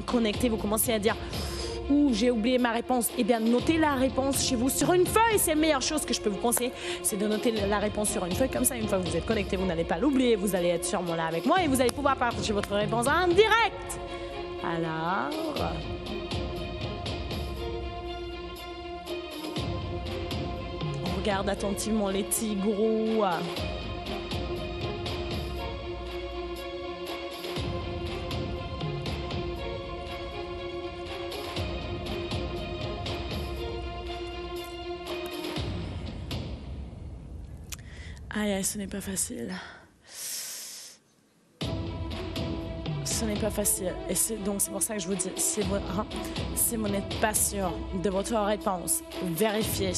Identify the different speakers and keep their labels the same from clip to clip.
Speaker 1: connecté, vous commencez à dire ouh, j'ai oublié ma réponse. Eh bien, notez la réponse chez vous sur une feuille. C'est la meilleure chose que je peux vous conseiller, c'est de noter la réponse sur une feuille. Comme ça, une fois que vous êtes connecté, vous n'allez pas l'oublier. Vous allez être sûrement là avec moi et vous allez pouvoir partager votre réponse en direct. Alors, on regarde attentivement les tigres. Aïe, aïe, ce n'est pas facile. Ce n'est pas facile. Et donc, c'est pour ça que je vous dis, si vous n'êtes pas sûr de votre réponse, vérifiez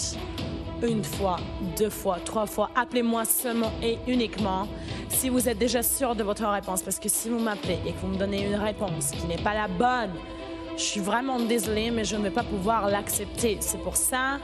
Speaker 1: une fois, 2 fois, 3 fois. Appelez-moi seulement et uniquement si vous êtes déjà sûr de votre réponse. Parce que si vous m'appelez et que vous me donnez une réponse qui n'est pas la bonne, je suis vraiment désolée, mais je ne vais pas pouvoir l'accepter. C'est pour ça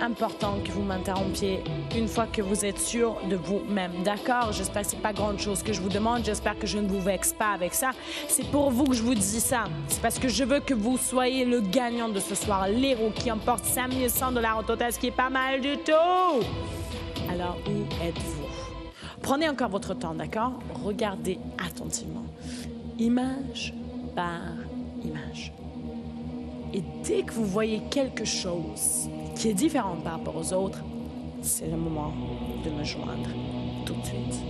Speaker 1: important que vous m'interrompiez une fois que vous êtes sûr de vous-même. D'accord? J'espère que c'est pas grande chose que je vous demande. J'espère que je ne vous vexe pas avec ça. C'est pour vous que je vous dis ça. C'est parce que je veux que vous soyez le gagnant de ce soir, l'héros qui emporte 5100 $ au total, ce qui est pas mal du tout. Alors, où êtes-vous? Prenez encore votre temps, d'accord? Regardez attentivement. Image par image. Et dès que vous voyez quelque chose qui est différent par rapport aux autres, c'est le moment de me joindre tout de suite.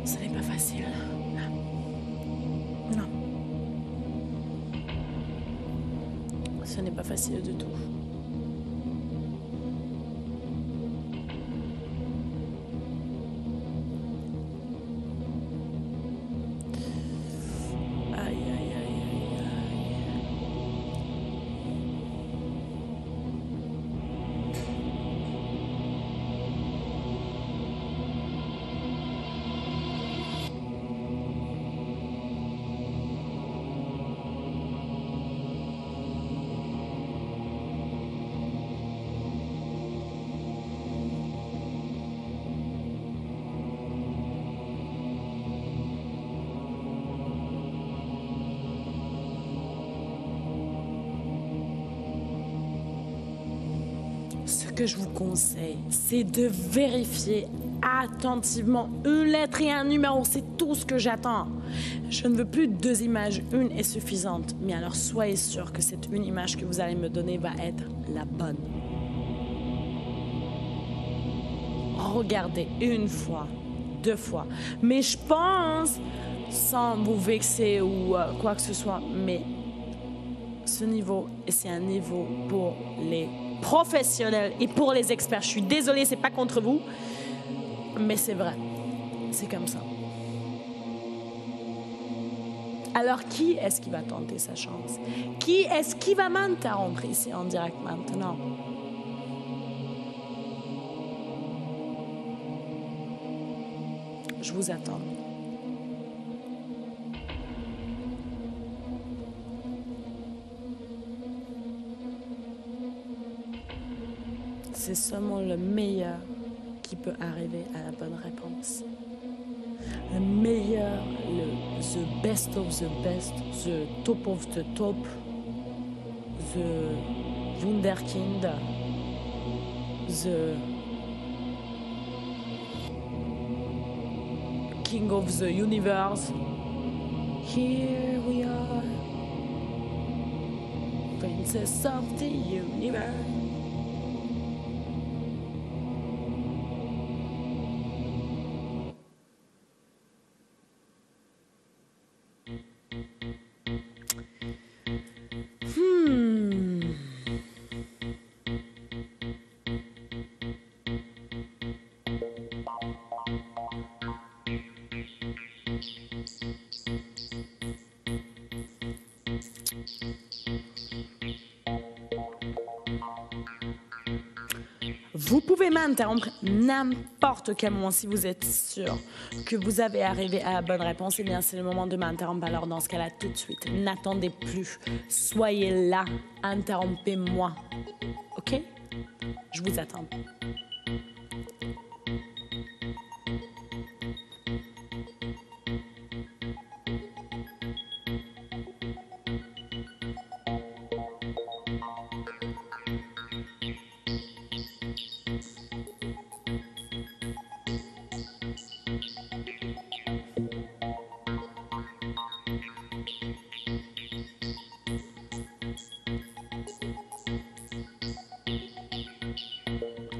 Speaker 1: Ce n'est pas facile. Non. Ce n'est pas facile du tout. Aïe, aïe, aïe, aïe, aïe. Ce que je vous conseille, c'est de vérifier attentivement une lettre et un numéro. C'est tout ce que j'attends. Je ne veux plus 2 images. Une est suffisante. Mais alors, soyez sûr que cette une image que vous allez me donner va être la bonne. Regardez 1 fois, 2 fois. Mais je pense, sans vous vexer ou quoi que ce soit, mais ce niveau, c'est un niveau pour les professionnels et pour les experts. Je suis désolée, c'est pas contre vous, mais c'est vrai. C'est comme ça. Alors, qui est-ce qui va tenter sa chance? Qui est-ce qui va m'interrompre ici en direct maintenant? Je vous attends. C'est seulement le meilleur qui peut arriver à la bonne réponse. Le meilleur, the best of the best, the top of the top, the Wunderkind, the King of the Universe. Here we are, Princess of the Universe. Vous pouvez m'interrompre n'importe quel moment si vous êtes sûr que vous avez arrivé à la bonne réponse. Eh bien, c'est le moment de m'interrompre. Alors, dans ce cas-là, tout de suite, n'attendez plus. Soyez là, interrompez-moi. OK? Je vous attends.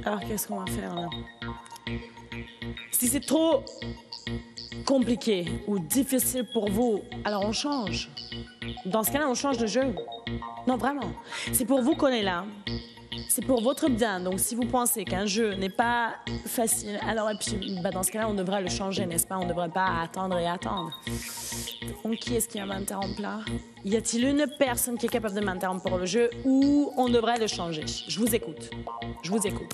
Speaker 1: Alors, qu'est-ce qu'on va faire là? Si c'est trop compliqué ou difficile pour vous, alors on change. Dans ce cas-là, on change de jeu. Non, vraiment. C'est pour vous qu'on est là. C'est pour votre bien. Donc, si vous pensez qu'un jeu n'est pas facile, alors et puis, dans ce cas-là, on devrait le changer, n'est-ce pas? On ne devrait pas attendre et attendre. Donc, qui est-ce qui va m'interrompre là? Y a-t-il une personne qui est capable de m'interrompre pour le jeu ou on devrait le changer? Je vous écoute. Je vous écoute.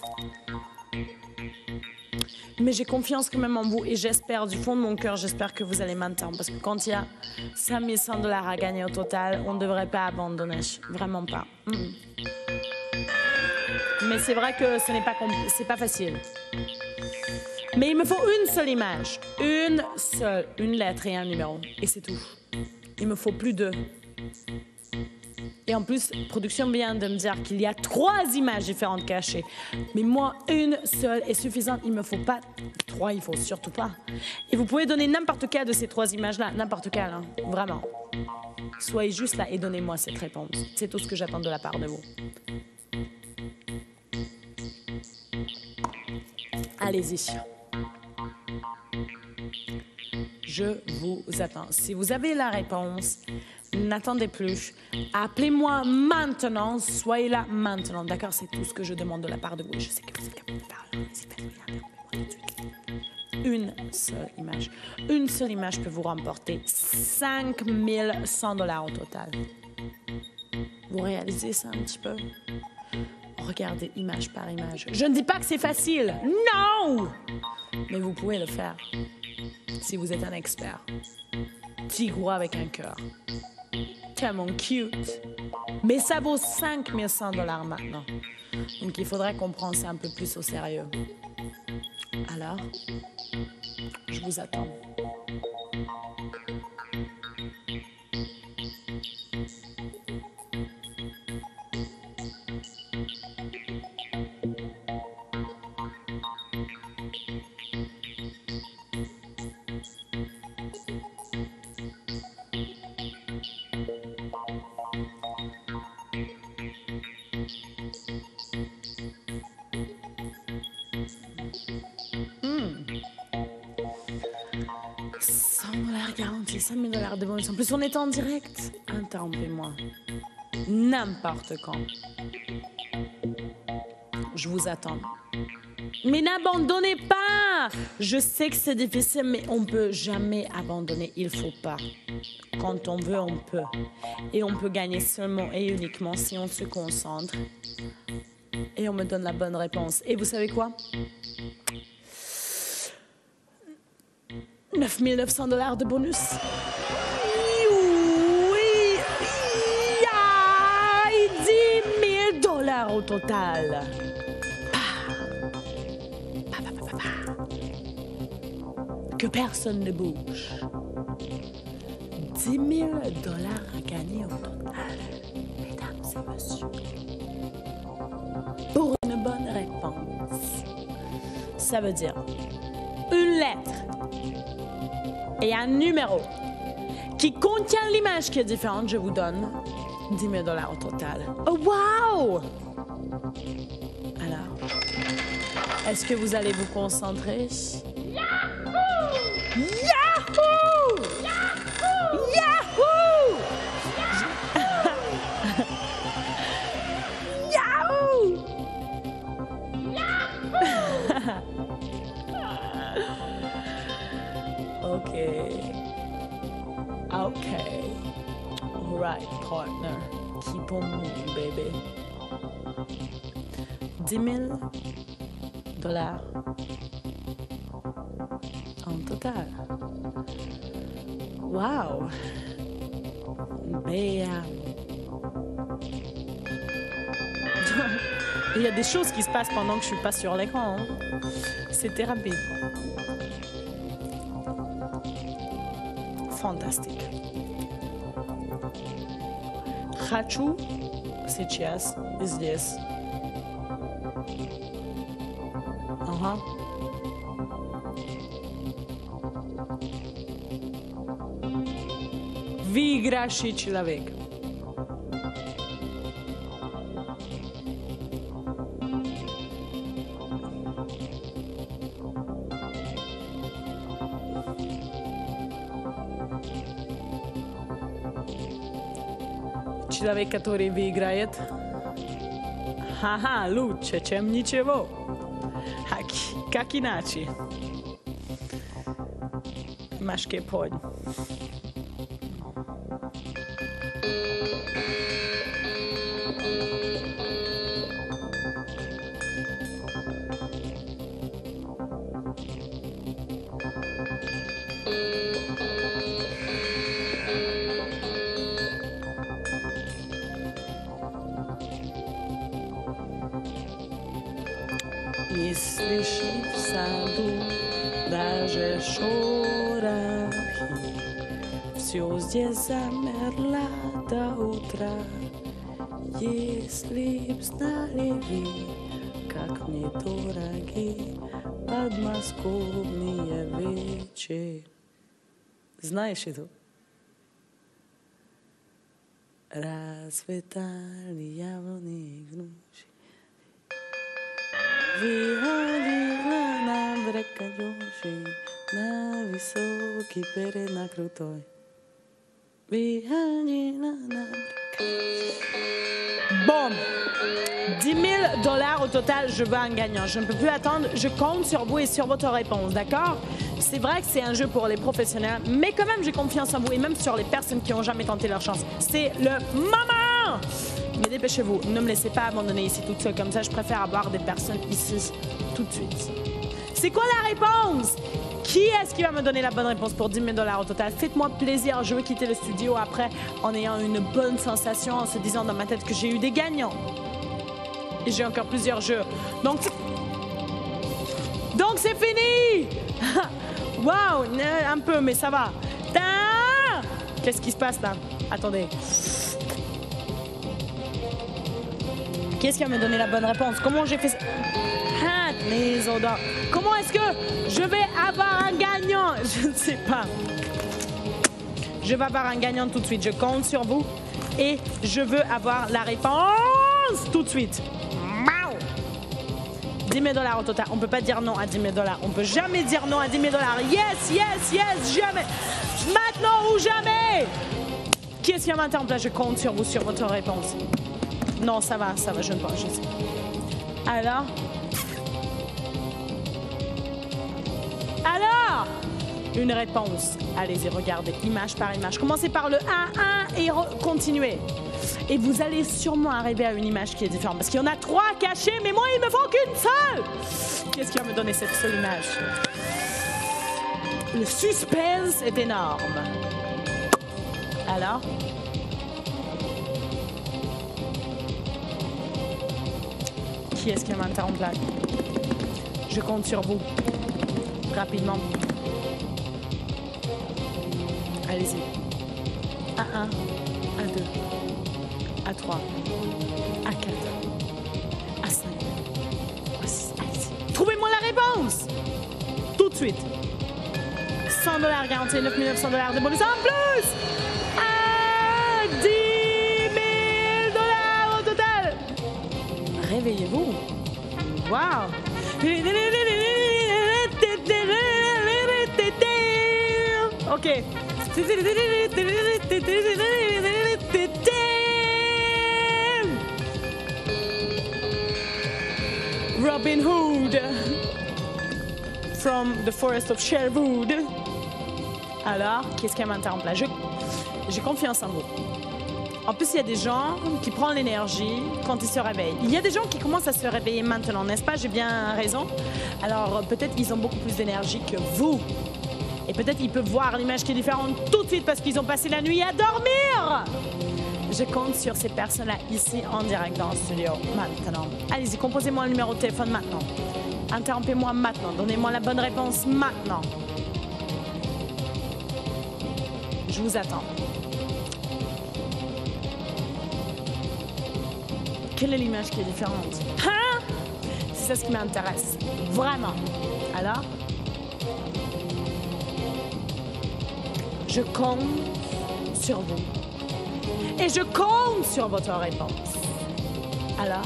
Speaker 1: Mais j'ai confiance quand même en vous et j'espère, du fond de mon cœur, j'espère que vous allez m'interrompre. Parce que quand il y a 5100 $ à gagner au total, on ne devrait pas abandonner. Vraiment pas. Mais c'est vrai que ce n'est pas, c'est pas facile. Mais il me faut une seule image. Une seule. Une lettre et un numéro. Et c'est tout. Il me faut plus deux. Et en plus, production vient de me dire qu'il y a 3 images différentes cachées. Mais moi, une seule est suffisante. Il ne me faut pas 3, il ne faut surtout pas. Et vous pouvez donner n'importe quelle de ces 3 images-là. N'importe quelle, hein. Vraiment. Soyez juste là et donnez-moi cette réponse. C'est tout ce que j'attends de la part de vous. Allez-y. Je vous attends. Si vous avez la réponse, n'attendez plus. Appelez-moi maintenant. Soyez là maintenant. D'accord? C'est tout ce que je demande de la part de vous. Je sais que vous êtes capable de parler. Une seule image. Une seule image peut vous remporter 5100 $ au total. Vous réalisez ça un petit peu? Regardez image par image. Je ne dis pas que c'est facile. Non! Mais vous pouvez le faire. Si vous êtes un expert. Petit gros avec un cœur. Tellement cute. Mais ça vaut 5100 $ maintenant. Donc il faudrait qu'on prenne ça un peu plus au sérieux. Alors, je vous attends. Garantie, 5 000 $ de bonus. En plus, on est en direct. Interrompez-moi. N'importe quand. Je vous attends. Mais n'abandonnez pas! Je sais que c'est difficile, mais on ne peut jamais abandonner. Il ne faut pas. Quand on veut, on peut. Et on peut gagner seulement et uniquement si on se concentre. Et on me donne la bonne réponse. Et vous savez quoi? 9 900 $ de bonus. Oui! 10 000 $ au total. Que personne ne bouge. 10 000 $ à gagner au total, mesdames et messieurs. Pour une bonne réponse. Ça veut dire une lettre et un numéro qui contient l'image qui est différente, je vous donne 10 000 $ au total. Oh, wow! Alors, est-ce que vous allez vous concentrer? Yahoo! Yahoo! Yahoo! Yahoo! Yahoo! Okay. All right, partner. Keep on moving, baby. 10 000 dollars en total. Wow! Mais il y a des choses qui se passent pendant que je suis pas sur l'écran. Hein. C'était rapide. Fantastique. Хочу сейчас здесь. Ага. Выигрышный человек. Человек, который выиграет. Ха-ха, лучше, чем ничего. Как иначе? Машке подь. Если в саду даже шорохи, все здесь замерло до утра. Если б знали вы, как мне дороги подмосковные вечери. Знаешь эту? Расцветали яблони груши. Выходила на берег Калюжи, на высокий берег, на крутой. Выходила на берег. Bon, 10 000 $ au total, je veux un gagnant. Je ne peux plus attendre. Je compte sur vous et sur votre réponse, d'accord? C'est vrai que c'est un jeu pour les professionnels, mais quand même, j'ai confiance en vous et même sur les personnes qui n'ont jamais tenté leur chance. C'est le moment! Mais dépêchez-vous, ne me laissez pas abandonner ici toute seule comme ça. Je préfère avoir des personnes ici tout de suite. C'est quoi la réponse? Qui est-ce qui va me donner la bonne réponse pour 10 000 $ au total? Faites-moi plaisir, je veux quitter le studio après en ayant une bonne sensation, en se disant dans ma tête que j'ai eu des gagnants. Et j'ai encore plusieurs jeux. Donc c'est fini. Waouh, un peu, mais ça va. Qu'est-ce qui se passe là? Attendez. Qui est-ce qui va me donner la bonne réponse? Comment j'ai fait ça? Ah, les odeurs. Comment est-ce que je vais avoir un gagnant? Je ne sais pas. Je vais avoir un gagnant tout de suite. Je compte sur vous et je veux avoir la réponse tout de suite. 10 000 $ au total. On ne peut pas dire non à 10 000 $. On ne peut jamais dire non à 10 000 $. Yes, yes, yes, jamais. Maintenant ou jamais. Qui est-ce qui va m'interrompre là? Je compte sur vous, sur votre réponse. Non, ça va, je ne pense pas. Alors? Une réponse. Allez-y, regardez, image par image. Commencez par le 1-1 et continuez. Et vous allez sûrement arriver à une image qui est différente. Parce qu'il y en a 3 cachées, mais moi, il me faut qu'une seule. Qu'est-ce qui va me donner cette seule image? Le suspense est énorme. Alors? Qui est-ce qui va m'interrompre là? Je compte sur vous. Rapidement. Allez-y. A1, A2, A3, A4, A5, A6. Allez-y. Trouvez-moi la réponse! Tout de suite. 100 $, garanti 9 900 $ de bonus en plus! À 10 000 $ au total! Réveillez-vous. Wow! OK. Robin Hood from the forest of Sherwood. Alors, qu'est-ce qu'elle m'interrompt là? J'ai confiance en vous. En plus, il y a des gens qui prennent l'énergie quand ils se réveillent. Il y a des gens qui commencent à se réveiller maintenant, n'est-ce pas? J'ai bien raison. Alors, peut-être qu'ils ont beaucoup plus d'énergie que vous. Et peut-être qu'ils peuvent voir l'image qui est différente tout de suite parce qu'ils ont passé la nuit à dormir. Je compte sur ces personnes-là ici en direct dans le studio maintenant. Allez-y, composez-moi un numéro de téléphone maintenant. Interrompez-moi maintenant. Donnez-moi la bonne réponse maintenant. Je vous attends. Quelle est l'image qui est différente? Hein? C'est ça ce qui m'intéresse. Vraiment. Alors? Je compte sur vous. Et je compte sur votre réponse. Alors?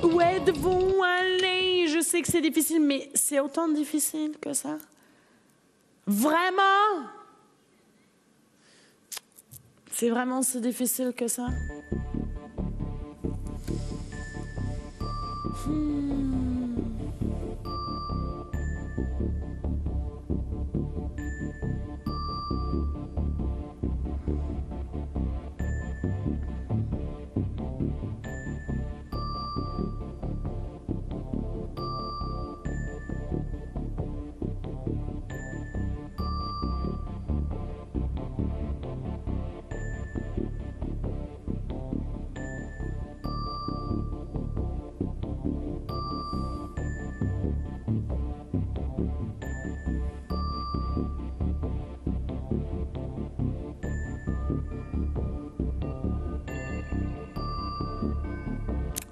Speaker 1: Où êtes-vous? Allez, je sais que c'est difficile, mais c'est autant difficile que ça. Vraiment? C'est vraiment si difficile que ça?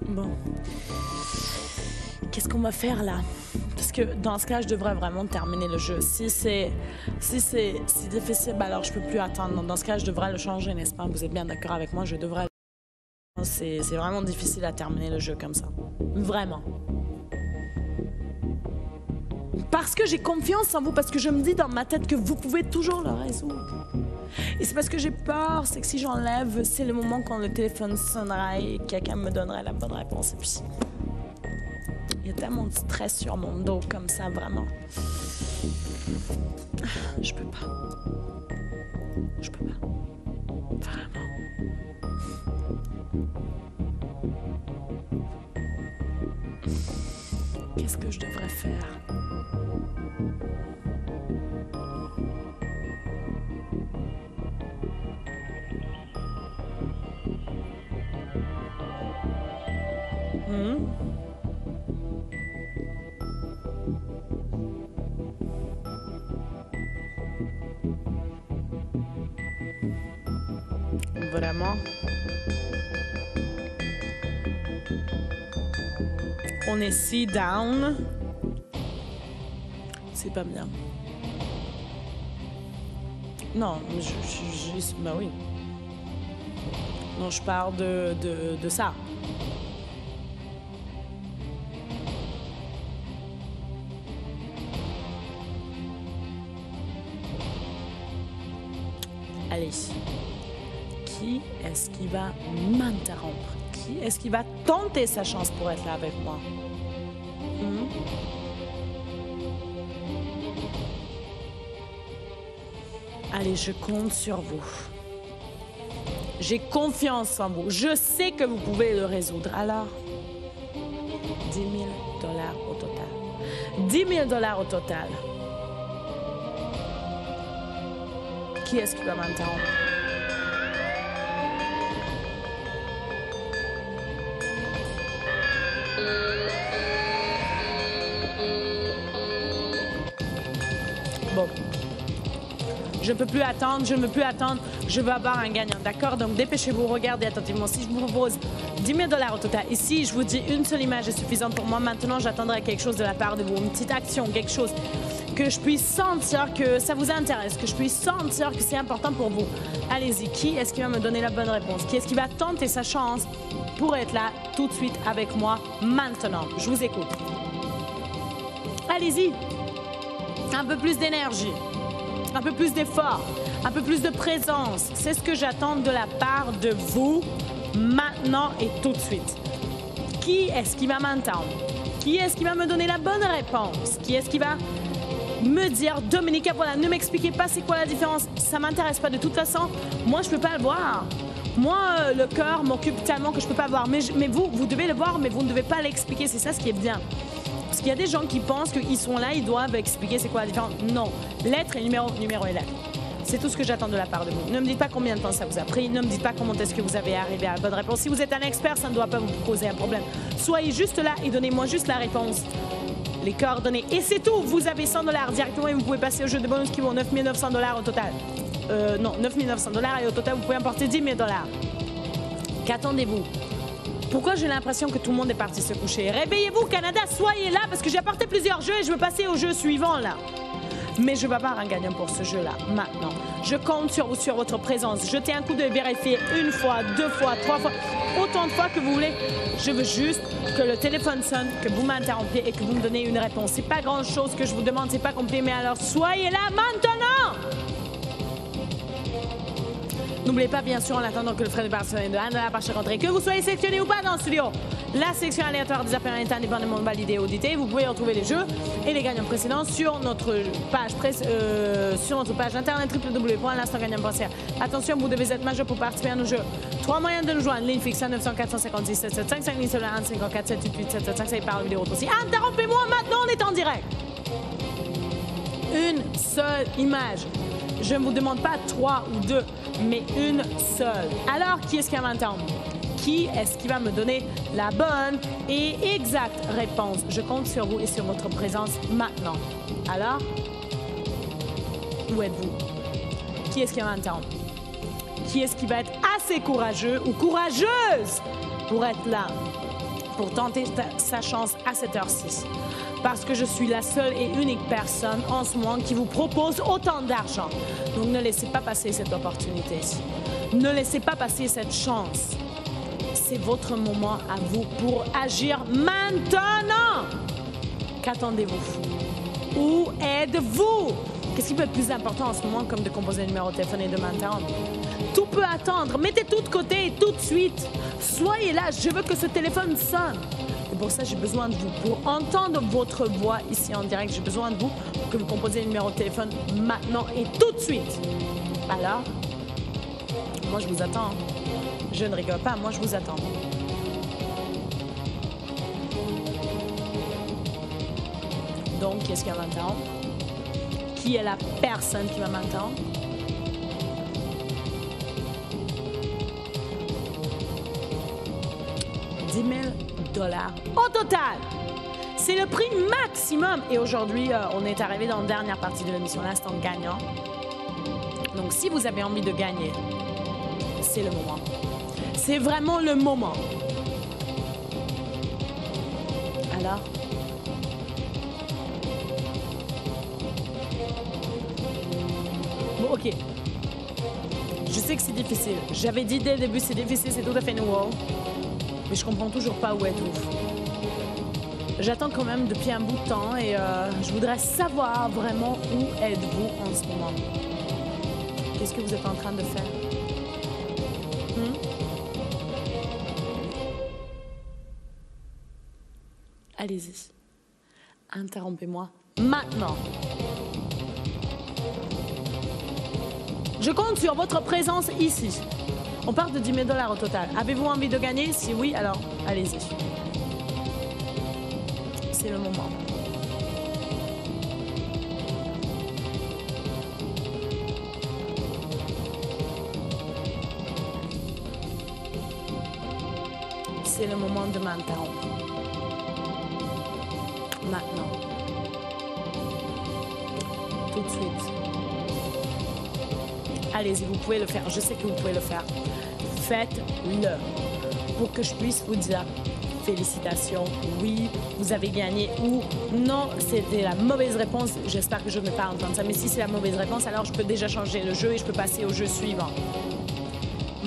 Speaker 1: Bon. Qu'est-ce qu'on va faire là? Parce que dans ce cas, je devrais vraiment terminer le jeu. Si c'est difficile, bah alors je peux plus attendre. Dans ce cas, je devrais le changer, n'est-ce pas? Vous êtes bien d'accord avec moi? Je devrais. C'est vraiment difficile à terminer le jeu comme ça. Vraiment. Parce que j'ai confiance en vous, parce que je me dis dans ma tête que vous pouvez toujours le résoudre. Et c'est parce que j'ai peur, c'est que si j'enlève, c'est le moment quand le téléphone sonnera et quelqu'un me donnerait la bonne réponse. Et puis, il y a tellement de stress sur mon dos comme ça, vraiment. Je peux pas. Je peux pas. Vraiment. Qu'est-ce que je devrais faire? Vraiment. On est si down. C'est pas bien. Non, bah oui. Non, je parle de ça. Allez. Qui est-ce qui va m'interrompre? Qui est-ce qui va tenter sa chance pour être là avec moi? Allez, je compte sur vous. J'ai confiance en vous. Je sais que vous pouvez le résoudre. Alors, 10 000 $ au total. 10 000 $ au total. Qui est-ce qui va m'interrompre? Bon. Je ne peux plus attendre, je ne peux plus attendre. Je veux avoir un gagnant, d'accord? Donc dépêchez-vous, regardez attentivement. Si je vous propose 10 000 $ au total, ici, je vous dis une seule image est suffisante pour moi. Maintenant, j'attendrai quelque chose de la part de vous, une petite action, quelque chose que je puisse sentir que ça vous intéresse, que je puisse sentir que c'est important pour vous. Allez-y, qui est-ce qui va me donner la bonne réponse? Qui est-ce qui va tenter sa chance pour être là tout de suite avec moi maintenant? Je vous écoute. Allez-y. Un peu plus d'énergie, un peu plus d'effort, un peu plus de présence. C'est ce que j'attends de la part de vous maintenant et tout de suite. Qui est-ce qui va m'entendre? Qui est-ce qui va me donner la bonne réponse? Qui est-ce qui va me dire, Dominica, voilà, ne m'expliquez pas c'est quoi la différence. Ça m'intéresse pas de toute façon. Moi, je peux pas le voir. Moi, le cœur m'occupe tellement que je peux pas le voir. Mais vous devez le voir, mais vous ne devez pas l'expliquer. C'est ça ce qui est bien. Parce qu'il y a des gens qui pensent qu'ils sont là, ils doivent expliquer c'est quoi la différence. Non. Lettre et numéro et lettre. C'est tout ce que j'attends de la part de vous. Ne me dites pas combien de temps ça vous a pris. Ne me dites pas comment est-ce que vous avez arrivé à la bonne réponse. Si vous êtes un expert, ça ne doit pas vous poser un problème. Soyez juste là et donnez-moi juste la réponse. Les coordonnées. Et c'est tout. Vous avez 100 $ directement et vous pouvez passer au jeu de bonus qui vaut 9 900 $ au total. Non, 9 900 $ et au total, vous pouvez emporter 10 000 $. Qu'attendez-vous? Pourquoi j'ai l'impression que tout le monde est parti se coucher? Réveillez-vous, Canada, soyez là parce que j'ai apporté plusieurs jeux et je veux passer au jeu suivant, là. Mais je ne vais pas avoir un gagnant pour ce jeu-là, maintenant. Je compte sur votre présence. Jetez un coup de vérifier une fois, 2 fois, 3 fois, autant de fois que vous voulez. Je veux juste que le téléphone sonne, que vous m'interrompiez et que vous me donnez une réponse. C'est pas grand-chose que je vous demande, c'est pas compliqué, mais alors soyez là maintenant! N'oubliez pas, bien sûr, en attendant que le frais de participation est de 1 $ par chaque entrée, que vous soyez sélectionné ou pas dans le studio. La sélection aléatoire des appels est indépendamment validée et auditée. Vous pouvez retrouver les jeux et les gagnants précédents sur notre page internet www.l'instantgagnant.ca. Attention, vous devez être majeur pour participer à nos jeux. 3 moyens de nous joindre. Ligne fixe à 900 456 775 5 lignes cellulaires 54 788 775 par vidéo aussi. Interrompez-moi maintenant, on est en direct. Une seule image. Je ne vous demande pas 3 ou 2, mais une seule. Alors, qui est-ce qui va m'entendre? Qui est-ce qui va me donner la bonne et exacte réponse? Je compte sur vous et sur votre présence maintenant. Alors, où êtes-vous? Qui est-ce qui va m'entendre? Qui est-ce qui va être assez courageux ou courageuse pour être là, pour tenter sa chance à cette heure-ci? Parce que je suis la seule et unique personne en ce moment qui vous propose autant d'argent. Donc ne laissez pas passer cette opportunité. Ne laissez pas passer cette chance. C'est votre moment à vous pour agir maintenant. Qu'attendez-vous? Où êtes-vous? Qu'est-ce qui peut être plus important en ce moment comme de composer le numéro de téléphone et de m'entendre? Tout peut attendre. Mettez tout de côté tout de suite. Soyez là. Je veux que ce téléphone sonne. Et pour ça, j'ai besoin de vous. Pour entendre votre voix ici en direct, j'ai besoin de vous pour que vous composiez le numéro de téléphone maintenant et tout de suite. Alors, moi, je vous attends. Je ne rigole pas. Moi, je vous attends. Donc, qui est-ce qui va m'entendre? Qui est la personne qui va m'entendre? $10 000 au total. C'est le prix maximum. Et aujourd'hui, on est arrivé dans la dernière partie de l'émission, l'instant gagnant. Donc, si vous avez envie de gagner, c'est le moment. C'est vraiment le moment. Alors? Bon, OK. Je sais que c'est difficile. J'avais dit dès le début, c'est difficile, c'est tout à fait nouveau. Mais je comprends toujours pas où êtes-vous. J'attends quand même depuis un bout de temps et je voudrais savoir vraiment où êtes-vous en ce moment. Qu'est-ce que vous êtes en train de faire? Allez-y. Interrompez-moi maintenant. Je compte sur votre présence ici. On parle de $10 000 au total. Avez-vous envie de gagner? Si oui, alors allez-y. C'est le moment. C'est le moment de m'interrompre. Maintenant. Tout de suite. Allez-y, vous pouvez le faire. Je sais que vous pouvez le faire. Faites-le pour que je puisse vous dire félicitations, oui, vous avez gagné ou non, c'était la mauvaise réponse. J'espère que je ne vais pas entendre ça. Mais si c'est la mauvaise réponse, alors je peux déjà changer le jeu et je peux passer au jeu suivant.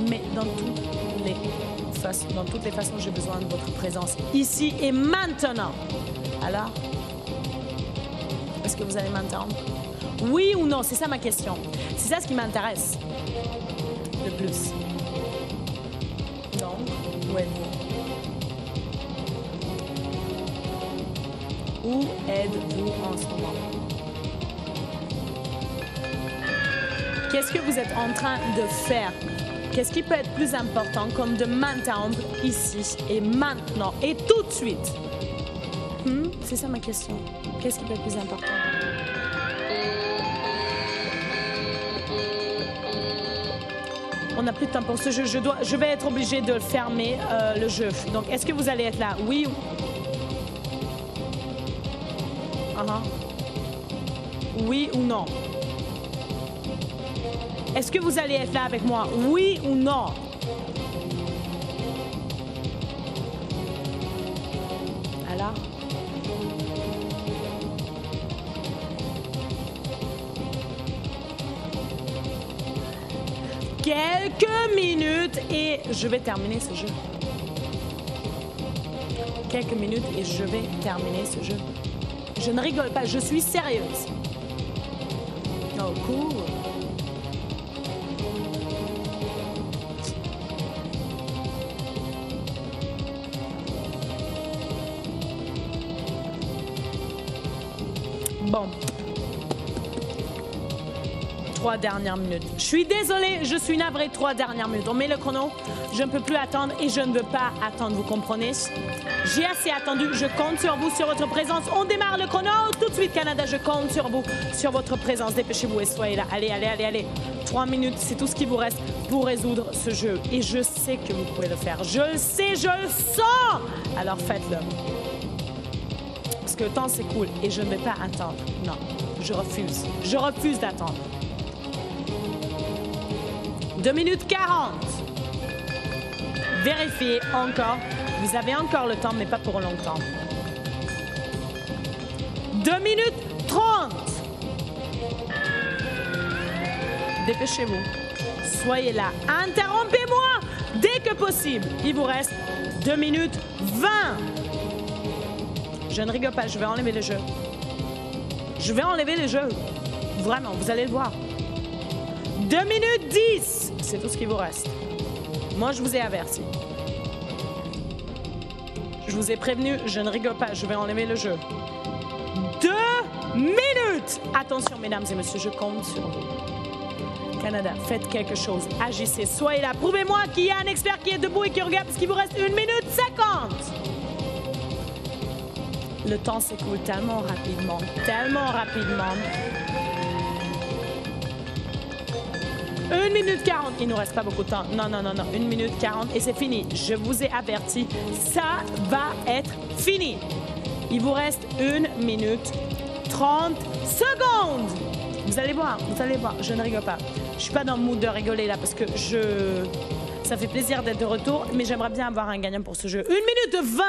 Speaker 1: Mais dans toutes les façons, j'ai besoin de votre présence ici et maintenant. Alors, est-ce que vous allez m'entendre? Oui ou non? C'est ça ma question. C'est ça ce qui m'intéresse le plus. Donc, où êtes-vous? Où êtes-vous en ce moment? Qu'est-ce que vous êtes en train de faire? Qu'est-ce qui peut être plus important comme de m'entendre ici et maintenant et tout de suite? C'est ça ma question. Qu'est-ce qui peut être plus important? On n'a plus de temps pour ce jeu. Je vais être obligée de fermer le jeu. Donc, est-ce que vous allez être là? Oui ou... Oui ou non? Est-ce que vous allez être là avec moi? Oui ou non? Alors? Quelques minutes et je vais terminer ce jeu. Quelques minutes et je vais terminer ce jeu. Je ne rigole pas, je suis sérieuse. Oh, cool. Bon. 3 dernières minutes. Je suis désolée, je suis navrée, 3 dernières minutes. On met le chrono, je ne peux plus attendre et je ne veux pas attendre, vous comprenez? J'ai assez attendu, je compte sur vous, sur votre présence. On démarre le chrono tout de suite, Canada, je compte sur vous, sur votre présence. Dépêchez-vous et soyez là. Allez, allez, allez, allez. 3 minutes, c'est tout ce qui vous reste pour résoudre ce jeu. Et je sais que vous pouvez le faire. Je le sais, je le sens. Alors faites-le. Parce que le temps, c'est cool et je ne vais pas attendre. Non, je refuse. Je refuse d'attendre. 2 minutes 40. Vérifiez encore. Vous avez encore le temps, mais pas pour longtemps. 2 minutes 30. Dépêchez-vous. Soyez là. Interrompez-moi dès que possible. Il vous reste 2 minutes 20. Je ne rigole pas, je vais enlever le jeu. Je vais enlever le jeu. Vraiment, vous allez le voir. 2 minutes 10. C'est tout ce qui vous reste. Moi, je vous ai averti. Je vous ai prévenu, je ne rigole pas, je vais enlever le jeu. 2 minutes. Attention, mesdames et messieurs, je compte sur vous. Canada, faites quelque chose. Agissez, soyez là. Prouvez-moi qu'il y a un expert qui est debout et qui regarde parce qu'il vous reste 1 minute 50. Le temps s'écoule tellement rapidement, tellement rapidement. 1 minute 40. Il ne nous reste pas beaucoup de temps. Non, non, non, non. 1 minute 40 et c'est fini. Je vous ai averti. Ça va être fini. Il vous reste 1 minute 30 secondes. Vous allez voir, vous allez voir. Je ne rigole pas. Je suis pas dans le mood de rigoler là parce que ça fait plaisir d'être de retour, mais j'aimerais bien avoir un gagnant pour ce jeu. 1 minute 20.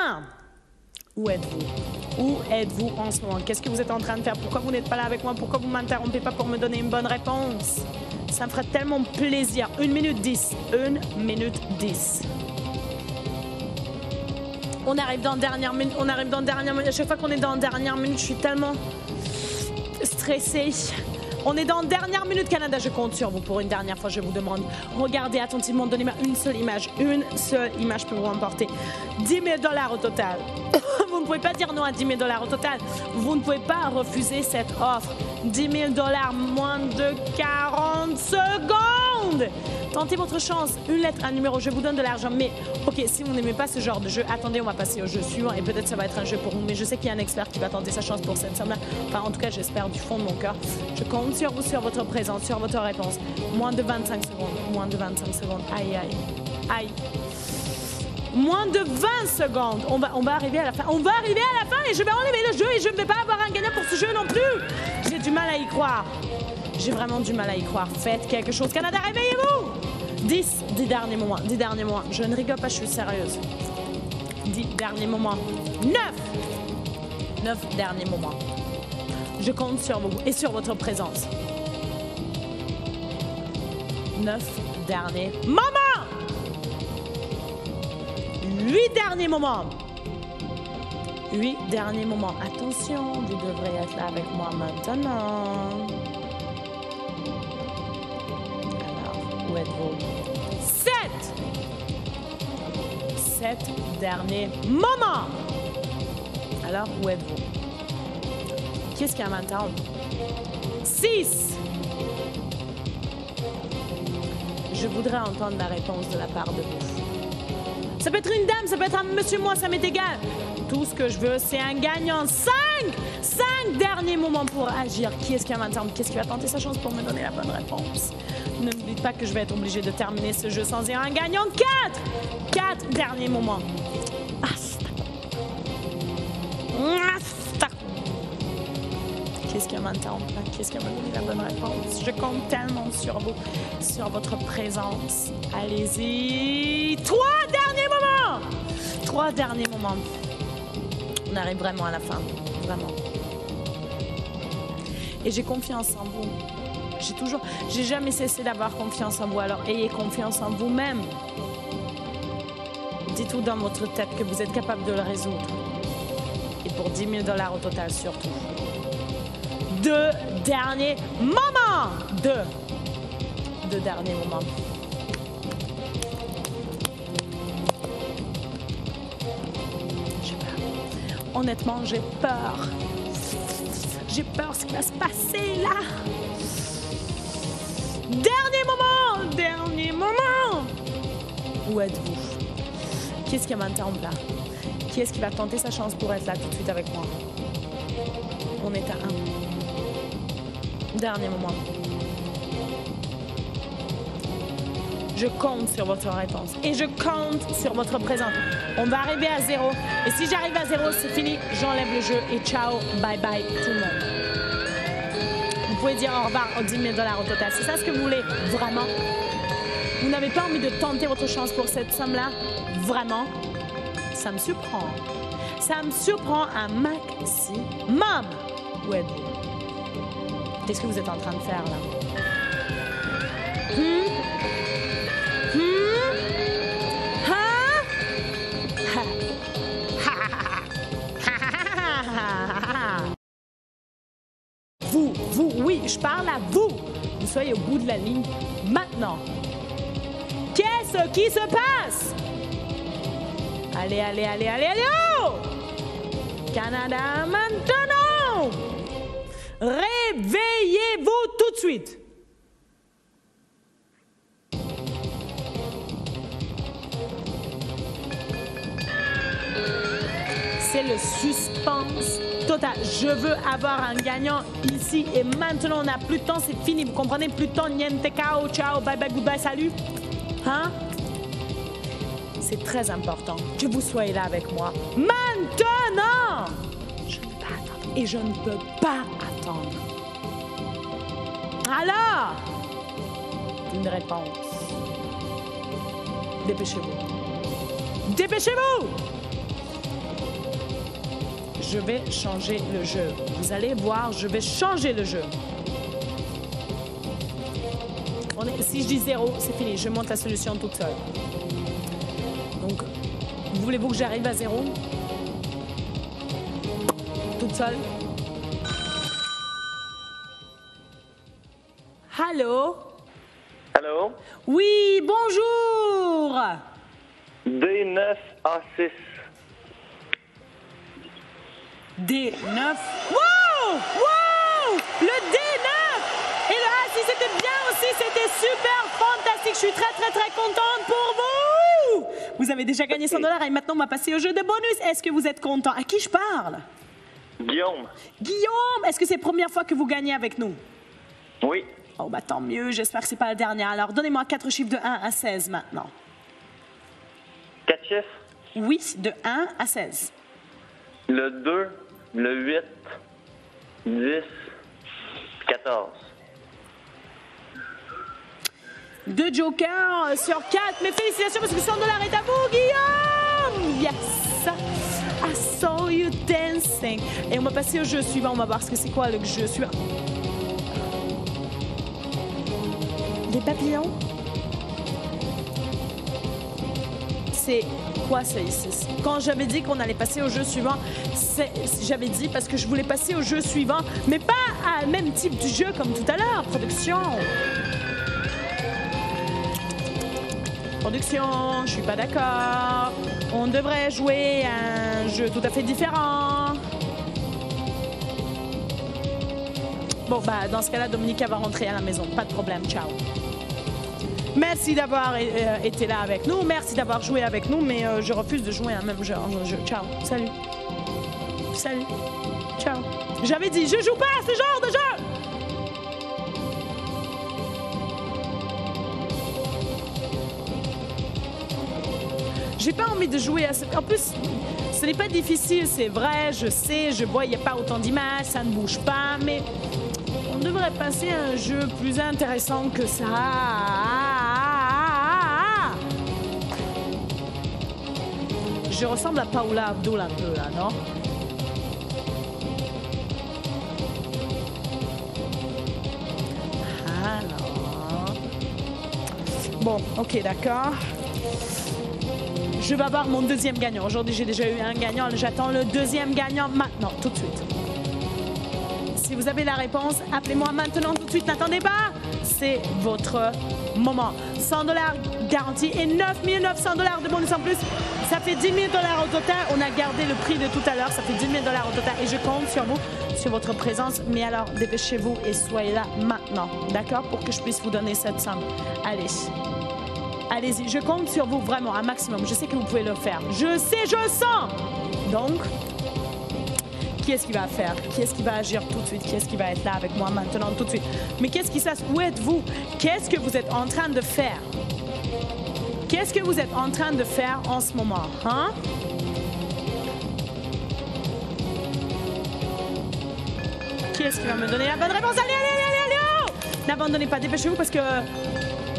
Speaker 1: Où êtes-vous? Où êtes-vous en ce moment? Qu'est-ce que vous êtes en train de faire? Pourquoi vous n'êtes pas là avec moi? Pourquoi vous ne m'interrompez pas pour me donner une bonne réponse? Ça me ferait tellement plaisir. 1 minute 10. 1 minute 10. On arrive dans la dernière minute. On arrive dans la dernière minute. À chaque fois qu'on est dans la dernière minute, je suis tellement stressée. On est dans la dernière minute, Canada. Je compte sur vous pour une dernière fois. Je vous demande, regardez attentivement. Donnez-moi une seule image. Une seule image peut vous emporter. 10 000 $ au total. Vous ne pouvez pas dire non à 10 000 $ au total. Vous ne pouvez pas refuser cette offre. 10 000 $, moins de 40 secondes. Tentez votre chance. Une lettre, un numéro. Je vous donne de l'argent. Mais, OK, si vous n'aimez pas ce genre de jeu, attendez, on va passer au jeu suivant. Et peut-être ça va être un jeu pour vous. Mais je sais qu'il y a un expert qui va tenter sa chance pour cette somme-là. Enfin, en tout cas, j'espère du fond de mon cœur. Je compte sur vous, sur votre présence, sur votre réponse. Moins de 25 secondes. Moins de 25 secondes. Aïe, aïe. Aïe. Moins de 20 secondes. On va arriver à la fin. On va arriver à la fin et je vais enlever le jeu et je ne vais pas avoir un gagnant pour ce jeu non plus. J'ai du mal à y croire. J'ai vraiment du mal à y croire. Faites quelque chose. Canada, réveillez-vous. 10 derniers moments. 10 derniers moments. Je ne rigole pas, je suis sérieuse. 10 derniers moments. 9 derniers moments. Je compte sur vous et sur votre présence. 9 derniers moments. 8 derniers moments. 8 derniers moments. Attention, vous devrez être là avec moi maintenant. Alors, où êtes-vous? 7 derniers moments. Alors, où êtes-vous? Qu'est-ce qu'il y a maintenant? 6. Je voudrais entendre la réponse de la part de vous. Ça peut être une dame, ça peut être un monsieur, moi, ça m'est égal. Tout ce que je veux, c'est un gagnant. 5 derniers moments pour agir. Qui est-ce qui va m'entendre? Qu'est-ce qui va tenter sa chance pour me donner la bonne réponse? Ne me dites pas que je vais être obligée de terminer ce jeu sans dire un gagnant. 4 derniers moments. Qu'est-ce qui va m'entendre? Qu'est-ce qui va me donner la bonne réponse? Je compte tellement sur vous, sur votre présence. Allez-y. 3 derniers moments. 3 derniers moments. On arrive vraiment à la fin. Vraiment. Et j'ai confiance en vous. J'ai jamais cessé d'avoir confiance en vous. Alors ayez confiance en vous-même. Dites-vous dans votre tête que vous êtes capable de le résoudre. Et pour 10 000 $ au total surtout. 2 derniers moments. 2 derniers moments. J'ai peur. Honnêtement, j'ai peur. J'ai peur de ce qui va se passer là. Dernier moment. Où êtes-vous? Qu'est-ce qui m'entend là? Qui est-ce qui va tenter sa chance pour être là tout de suite avec moi? On est à 1. Dernier moment. Je compte sur votre réponse et je compte sur votre présence. On va arriver à 0. Et si j'arrive à 0, c'est fini. J'enlève le jeu et ciao, bye bye tout le monde. Vous pouvez dire au revoir aux 10 000 $ au total. C'est ça ce que vous voulez vraiment? Vous n'avez pas envie de tenter votre chance pour cette somme-là? Vraiment? Ça me surprend. Ça me surprend un maximum. Où êtes-vous? Qu'est-ce que vous êtes en train de faire là? Vous, oui, je parle à vous. Vous soyez au bout de la ligne maintenant. Qu'est-ce qui se passe? Allez, oh! Canada, maintenant! Réveillez-vous tout de suite. C'est le suspense total. Je veux avoir un gagnant ici et maintenant. On n'a plus de temps, c'est fini. Vous comprenez? Plus de temps, niente, cao, ciao, bye bye, goodbye, salut. Hein? C'est très important que vous soyez là avec moi. Maintenant! Je ne peux pas attendre. Et je ne peux pas attendre. Alors, une réponse. Dépêchez-vous. Dépêchez-vous! Je vais changer le jeu. Vous allez voir, je vais changer le jeu. Si je dis 0, c'est fini. Je monte la solution toute seule. Donc, voulez-vous que j'arrive à 0? Toute seule? Allô?
Speaker 2: Allô?
Speaker 1: Oui, bonjour!
Speaker 2: D9A6.
Speaker 1: D9. Wow! Wow! Le D9! Et le A6, c'était bien aussi. C'était super fantastique. Je suis très, très, très contente pour vous! Vous avez déjà gagné 100 $ et maintenant, on va passer au jeu de bonus. Est-ce que vous êtes content? À qui je parle?
Speaker 2: Guillaume.
Speaker 1: Guillaume, est-ce que c'est la première fois que vous gagnez avec nous?
Speaker 2: Oui.
Speaker 1: Oh, bah tant mieux. J'espère que c'est pas la dernière. Alors, donnez-moi 4 chiffres de 1 à 16 maintenant.
Speaker 2: 4 chiffres?
Speaker 1: Oui, de 1 à 16.
Speaker 2: Le 2, le 8, 10, 14.
Speaker 1: 2 jokers sur 4. Mais félicitations parce que 100 $ est à vous, Guillaume! Yes! I saw you dancing. Et on va passer au jeu suivant. On va voir ce que c'est quoi le jeu suivant. Des papillons? C'est quoi ça ici? Quand j'avais dit qu'on allait passer au jeu suivant, j'avais dit parce que je voulais passer au jeu suivant, mais pas à même type du jeu comme tout à l'heure. Production. Production, je suis pas d'accord. On devrait jouer à un jeu tout à fait différent. Bon, bah, dans ce cas-là, Dominica va rentrer à la maison. Pas de problème. Ciao. Merci d'avoir été là avec nous. Merci d'avoir joué avec nous, mais je refuse de jouer un même jeu. Ciao. Salut. Salut. Ciao. J'avais dit, je joue pas à ce genre de jeu. J'ai pas envie de jouer à ce... En plus, ce n'est pas difficile, c'est vrai, je sais, je vois, il n'y a pas autant d'images, ça ne bouge pas, mais on devrait passer à un jeu plus intéressant que ça. Je ressemble à Paula Abdul un peu, là, non? Alors... Bon, ok, d'accord. Je vais avoir mon deuxième gagnant. Aujourd'hui, j'ai déjà eu un gagnant. J'attends le deuxième gagnant maintenant, tout de suite. Si vous avez la réponse, appelez-moi maintenant, tout de suite. N'attendez pas. C'est votre moment. 100 $ garantis et 9 900 $ de bonus en plus. Ça fait 10 000 $ au total. On a gardé le prix de tout à l'heure. Ça fait 10 000 $ au total. Et je compte sur vous, sur votre présence. Mais alors, dépêchez-vous et soyez là maintenant. D'accord? Pour que je puisse vous donner cette somme. Allez. Allez-y, je compte sur vous vraiment un maximum. Je sais que vous pouvez le faire. Je sais, je sens. Donc, qui est-ce qui va faire? Qui est-ce qui va agir tout de suite? Qui est-ce qui va être là avec moi maintenant tout de suite? Mais qu'est-ce qui se passe? Où êtes-vous? Qu'est-ce que vous êtes en train de faire? Qu'est-ce que vous êtes en train de faire en ce moment? Hein? Qui est-ce qui va me donner la bonne réponse? Allez, allez, allez, allez, allez! N'abandonnez pas, dépêchez-vous parce que...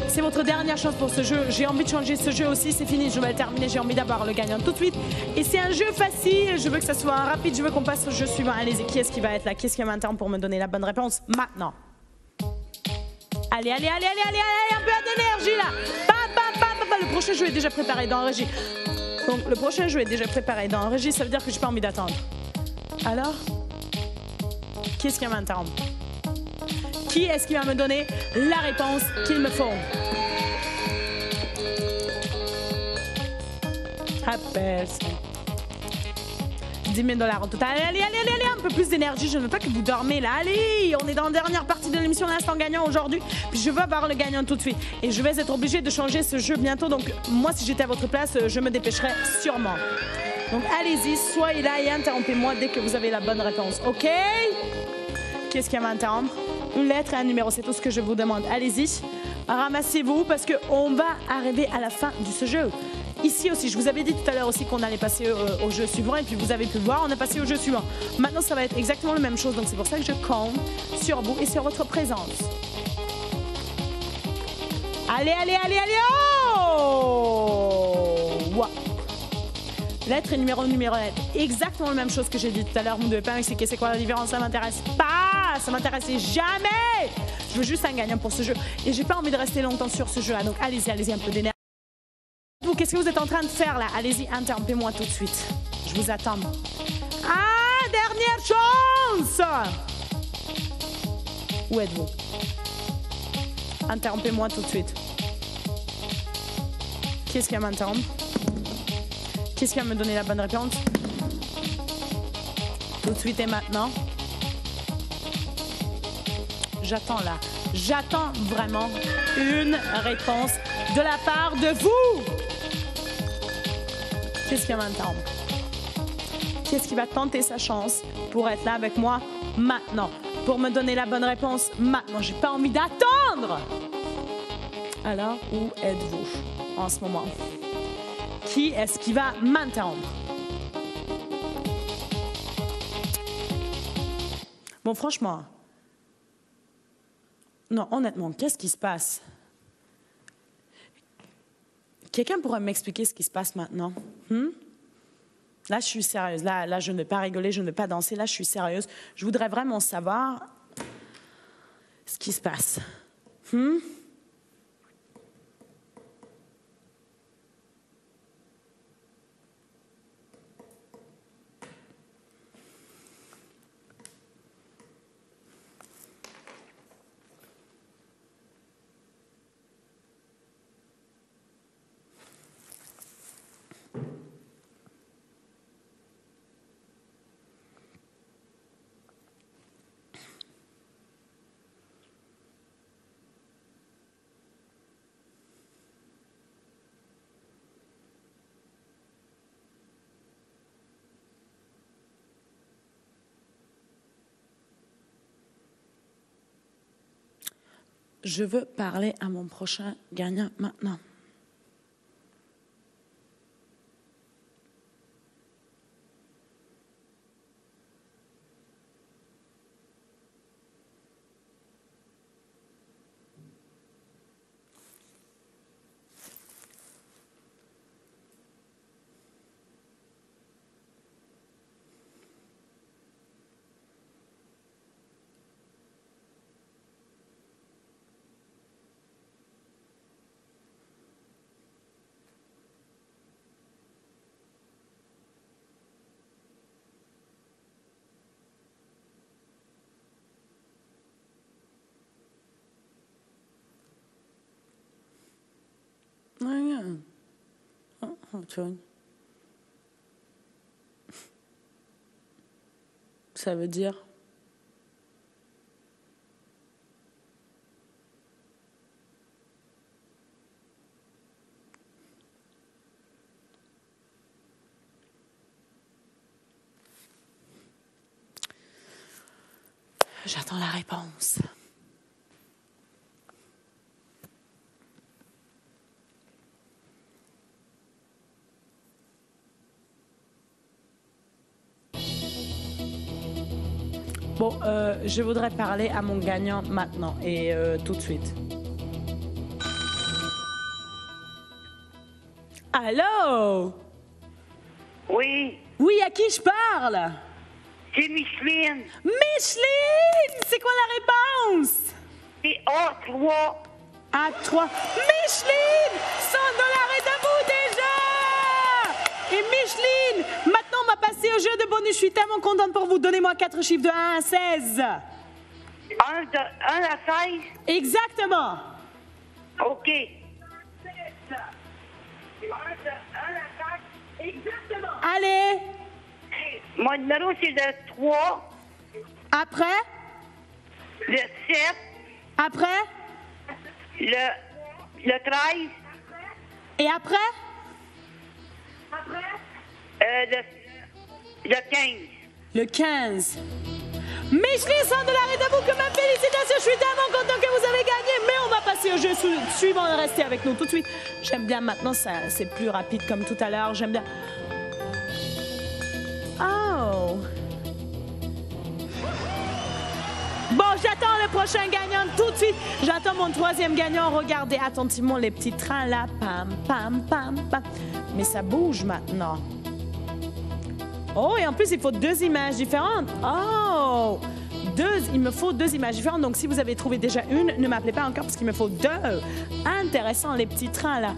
Speaker 1: c'est votre dernière chance pour ce jeu. J'ai envie de changer ce jeu aussi. C'est fini, je vais le terminer. J'ai envie d'avoir le gagnant tout de suite. Et c'est un jeu facile. Je veux que ça soit rapide. Je veux qu'on passe au jeu suivant. Allez-y, qui est-ce qui va être là? Qui est-ce qui va m'attendre pour me donner la bonne réponse maintenant? Allez, allez, allez, allez, allez, allez, un peu d'énergie là. Bam, bam, bam, bam. Le prochain jeu est déjà préparé dans la régie. Donc, le prochain jeu est déjà préparé dans la régie. Ça veut dire que j'ai pas envie d'attendre. Alors, qui est-ce qui va m'attendre? Qui est-ce qui va me donner la réponse qu'il me faut? Appelle. 10 000 $ au total. Allez, allez, allez, allez, un peu plus d'énergie. Je ne veux pas que vous dormez là. Allez, on est dans la dernière partie de l'émission L'Instant Gagnant aujourd'hui. Puis je veux avoir le gagnant tout de suite. Et je vais être obligée de changer ce jeu bientôt. Donc moi, si j'étais à votre place, je me dépêcherais sûrement. Donc allez-y, soyez là et interrompez-moi dès que vous avez la bonne réponse. OK? Qu'est-ce qui va m'interrompre? Une lettre et un numéro, c'est tout ce que je vous demande. Allez-y, ramassez-vous parce qu'on va arriver à la fin de ce jeu. Ici aussi, je vous avais dit tout à l'heure aussi qu'on allait passer au jeu suivant et puis vous avez pu le voir, on a passé au jeu suivant. Maintenant, ça va être exactement la même chose, donc c'est pour ça que je compte sur vous et sur votre présence. Allez, allez, allez, allez, oh! Wow. Lettre et numéro, lettre. Exactement la même chose que j'ai dit tout à l'heure. Vous ne devez pas m'expliquer c'est quoi la différence, ça m'intéresse pas. Ça m'intéressait jamais. Je veux juste un gagnant pour ce jeu. Et j'ai pas envie de rester longtemps sur ce jeu-là. Donc allez-y, allez-y, un peu d'énergie. Vous, qu'est-ce que vous êtes en train de faire là? Allez-y, interrompez-moi tout de suite. Je vous attends. Ah, dernière chance! Où êtes-vous? Interrompez-moi tout de suite. Qui est-ce qui va m'interrompre? Qui est-ce qui va me donner la bonne réponse? Tout de suite et maintenant. J'attends là. J'attends vraiment une réponse de la part de vous. Qu'est-ce qui va m'interrompre? Qui est-ce qui va tenter sa chance pour être là avec moi maintenant? Pour me donner la bonne réponse maintenant. J'ai pas envie d'attendre. Alors, où êtes-vous en ce moment? Qui est-ce qui va m'interrompre? Bon, franchement, non, honnêtement, qu'est-ce qui se passe? Quelqu'un pourrait m'expliquer ce qui se passe maintenant? Là, je suis sérieuse. Là, je ne vais pas rigoler, je ne vais pas danser. Là, je suis sérieuse. Je voudrais vraiment savoir ce qui se passe. Je veux parler à mon prochain gagnant maintenant. Ça veut dire j'attends la réponse. Bon, je voudrais parler à mon gagnant maintenant et tout de suite. Allô?
Speaker 3: Oui,
Speaker 1: Oui, à qui je parle?
Speaker 3: c'est Micheline.
Speaker 1: Micheline! C'est quoi la réponse?
Speaker 3: C'est A3.
Speaker 1: Acte 3. Micheline! 100 $ est à vous déjà! Et Micheline, maintenant on va passer au jeu de bonus. Je suis tellement contente pour vous. Donnez-moi 4 chiffres de 1 à 16.
Speaker 3: 1 à 16.
Speaker 1: Exactement.
Speaker 3: OK.
Speaker 1: Allez.
Speaker 3: Mon numéro, c'est le 3,
Speaker 1: Après?
Speaker 3: le 7,
Speaker 1: Après?
Speaker 3: le 13,
Speaker 1: Et après?
Speaker 3: le 15.
Speaker 1: Le 15. Micheline, 100 $ est à vous. Que ma félicitations. Je suis tellement content que vous avez gagné. Mais on va passer au jeu suivant. Restez avec nous tout de suite. J'aime bien maintenant, c'est plus rapide comme tout à l'heure. J'aime bien. Oh. Bon, j'attends le prochain gagnant tout de suite. J'attends mon troisième gagnant. Regardez attentivement les petits trains là. Pam, pam, pam, pam. Mais ça bouge maintenant. Oh, et en plus, il faut 2 images différentes. Oh! Il me faut 2 images différentes. Donc, si vous avez trouvé déjà une, ne m'appelez pas encore parce qu'il me faut 2. Intéressant, les petits trains là.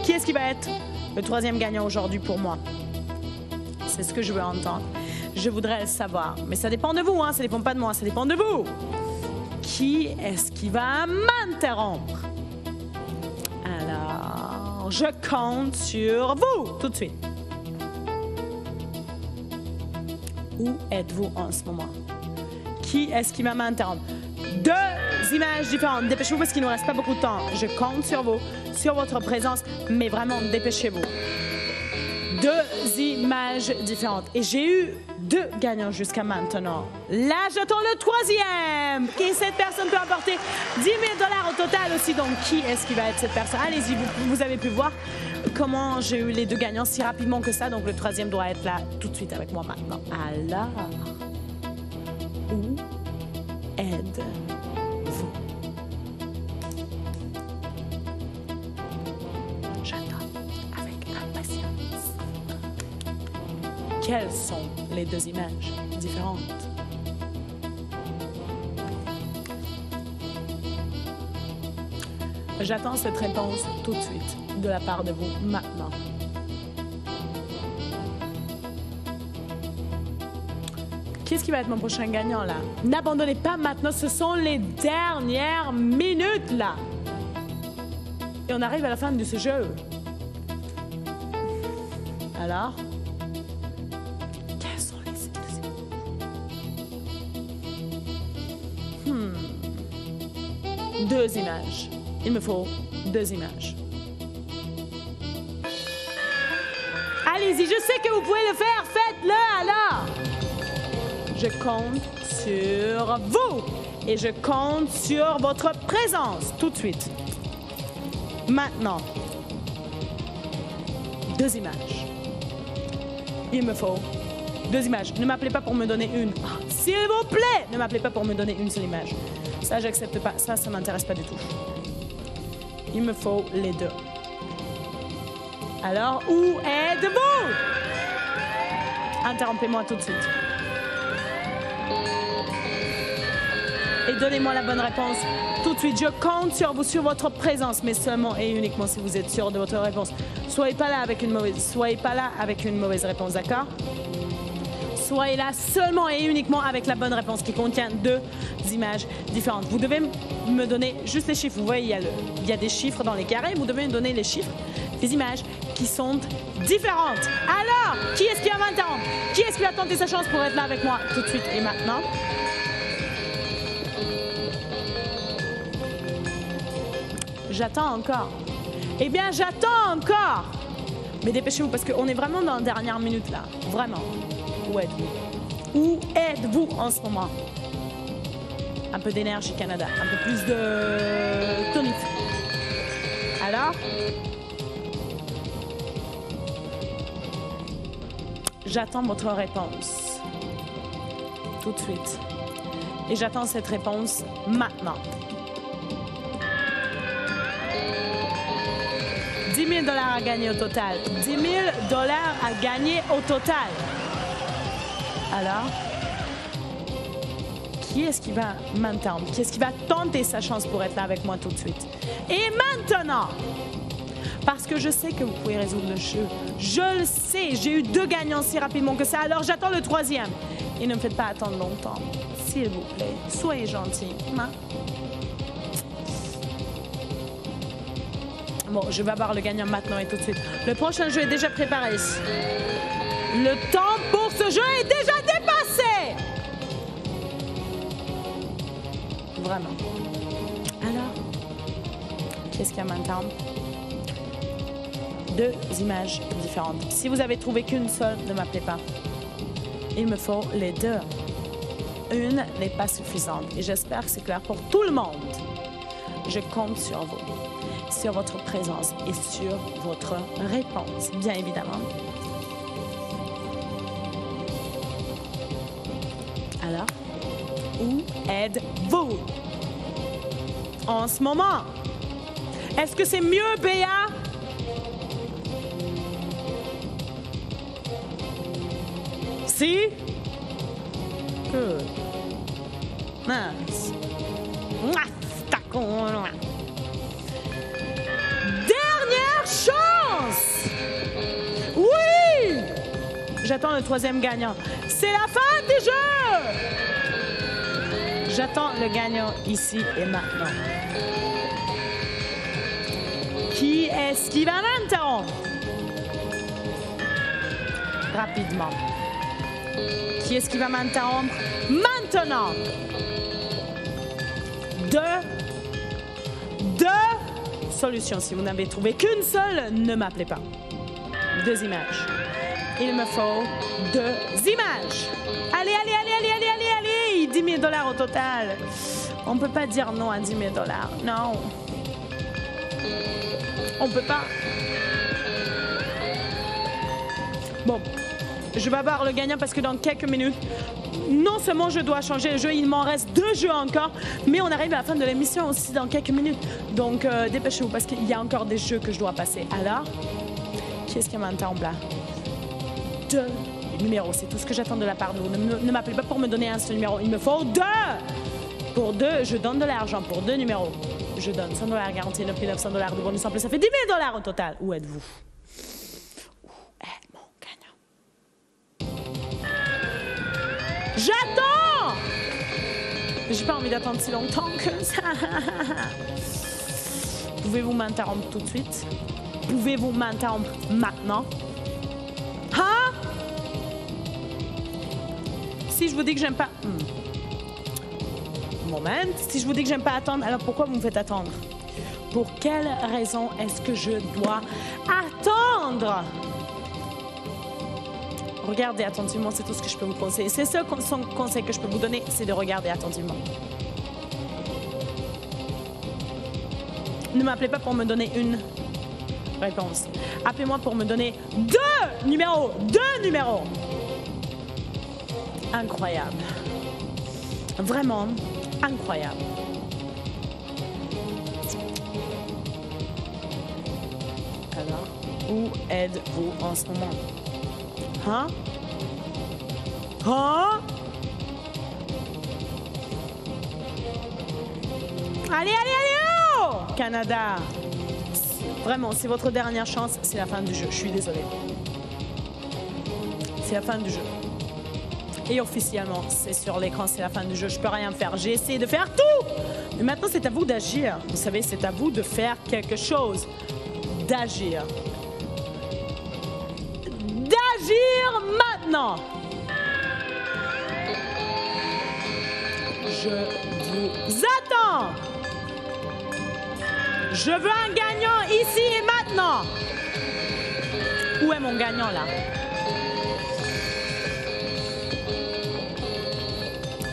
Speaker 1: Qui est-ce qui va être le troisième gagnant aujourd'hui pour moi? C'est ce que je veux entendre. Je voudrais le savoir. Mais ça dépend de vous, hein? Ça dépend pas de moi, ça dépend de vous. Qui est-ce qui va m'interrompre? Alors, je compte sur vous tout de suite. Où êtes-vous en ce moment? Qui est-ce qui va m'interrompre? 2 images différentes. Dépêchez-vous parce qu'il ne nous reste pas beaucoup de temps. Je compte sur vous, sur votre présence, mais vraiment, dépêchez-vous. 2 images différentes. Et j'ai eu 2 gagnants jusqu'à maintenant. Là, j'attends le 3e. Et cette personne peut apporter 10 000 $ au total aussi. Donc, qui est-ce qui va être cette personne? Allez-y, vous avez pu voir comment j'ai eu les 2 gagnants si rapidement que ça. Donc, le 3e doit être là tout de suite avec moi maintenant. Alors, où êtes-vous? J'attends avec impatience. Quelles sont les 2 images différentes? J'attends cette réponse tout de suite de la part de vous maintenant. Qu'est-ce qui va être mon prochain gagnant là? N'abandonnez pas maintenant, ce sont les dernières minutes là. Et on arrive à la fin de ce jeu. Alors? Quelles sont les 2 images. Il me faut 2 images. Allez-y, je sais que vous pouvez le faire. Faites-le alors. Je compte sur vous. Et je compte sur votre présence tout de suite. Maintenant, 2 images. Il me faut 2 images. Ne m'appelez pas pour me donner une. S'il vous plaît, ne m'appelez pas pour me donner une seule image. Ça, j'accepte pas. Ça m'intéresse pas du tout. Il me faut les 2. Alors, où êtes-vous? Interrompez-moi tout de suite. Et donnez-moi la bonne réponse tout de suite. Je compte sur vous, sur votre présence, mais seulement et uniquement si vous êtes sûr de votre réponse. Soyez pas là avec une mauvaise réponse, d'accord? Soyez là seulement et uniquement avec la bonne réponse qui contient 2 images différentes. Vous devez me donner juste les chiffres. Vous voyez, il y a des chiffres dans les carrés. Vous devez me donner les chiffres des images qui sont différentes. Alors, qui est-ce qui va m'interrompre? Qui est-ce qui va tenter sa chance pour être là avec moi tout de suite et maintenant? J'attends encore. Eh bien, j'attends encore. Mais dépêchez-vous parce qu'on est vraiment dans la dernière minute là. Vraiment. Où êtes-vous? Où êtes-vous en ce moment? Un peu d'énergie, Canada. Un peu plus de tonique. Alors? J'attends votre réponse. Tout de suite. Et j'attends cette réponse maintenant. 10 000 $ à gagner au total. 10 000 $ à gagner au total. Alors, qui est-ce qui va m'entendre? Qui est-ce qui va tenter sa chance pour être là avec moi tout de suite? Et maintenant, parce que je sais que vous pouvez résoudre le jeu. Je le sais, j'ai eu 2 gagnants si rapidement que ça. Alors, j'attends le 3e. Et ne me faites pas attendre longtemps. S'il vous plaît, soyez gentils. Hein? Bon, je vais avoir le gagnant maintenant et tout de suite. Le prochain jeu est déjà préparé. Le temps pour ce jeu est déjà dépassé. Vraiment. Alors, qu'est-ce qu'il y a maintenant? 2 images différentes. Si vous avez trouvé qu'une seule, ne m'appelez pas. Il me faut les 2. Une n'est pas suffisante. Et j'espère que c'est clair pour tout le monde. Je compte sur vous, sur votre présence et sur votre réponse, bien évidemment. Alors, où êtes-vous en ce moment? Est-ce que c'est mieux, Béa? Si? Good. Nice. Dernière chance! Oui! J'attends le 3e gagnant. C'est la fin du jeu! J'attends le gagnant ici et maintenant. Qui est-ce qui va m'interrompre? Rapidement. Qui est-ce qui va m'interrompre? Maintenant! 2 solutions. Si vous n'avez trouvé qu'une seule, ne m'appelez pas. 2 images. Il me faut 2 images. Allez, allez, allez, allez, allez, allez, allez! 10 000 $ au total. On ne peut pas dire non à 10 000 $. Non. On ne peut pas. Bon. Je vais avoir le gagnant parce que dans quelques minutes, non seulement je dois changer le jeu, il m'en reste 2 jeux encore, mais on arrive à la fin de l'émission aussi dans quelques minutes. Donc, dépêchez-vous parce qu'il y a encore des jeux que je dois passer. Alors, qui est-ce qui m'interrompt là? 2 numéros, c'est tout ce que j'attends de la part de vous. Ne m'appelez pas pour me donner un seul numéro. Il me faut 2! Pour 2, je donne de l'argent. Pour 2 numéros, je donne 100 $ garantie, 9 900 $ de bonus en plus. Ça fait 10 000 $ au total. Où êtes-vous? J'attends! J'ai pas envie d'attendre si longtemps que ça. Pouvez-vous m'interrompre tout de suite? Pouvez-vous m'interrompre maintenant? Hein? Si je vous dis que j'aime pas... Moment. Si je vous dis que j'aime pas attendre, alors pourquoi vous me faites attendre? Pour quelle raison est-ce que je dois attendre? Regardez attentivement, c'est tout ce que je peux vous conseiller. C'est ce conseil que je peux vous donner, c'est de regarder attentivement. Ne m'appelez pas pour me donner une réponse. Appelez-moi pour me donner deux numéros. Incroyable. Vraiment incroyable. Alors, où êtes-vous en ce moment? Hein? Hein? Allez, oh! Canada. Vraiment, c'est votre dernière chance, c'est la fin du jeu. Je suis désolée. C'est la fin du jeu. Et officiellement, c'est sur l'écran, c'est la fin du jeu. Je peux rien faire. J'ai essayé de faire tout. Mais maintenant, c'est à vous d'agir. Vous savez, c'est à vous de faire quelque chose. D'agir. D'agir maintenant. Je vous attends. Je veux un gagnant ici et maintenant. Où est mon gagnant là?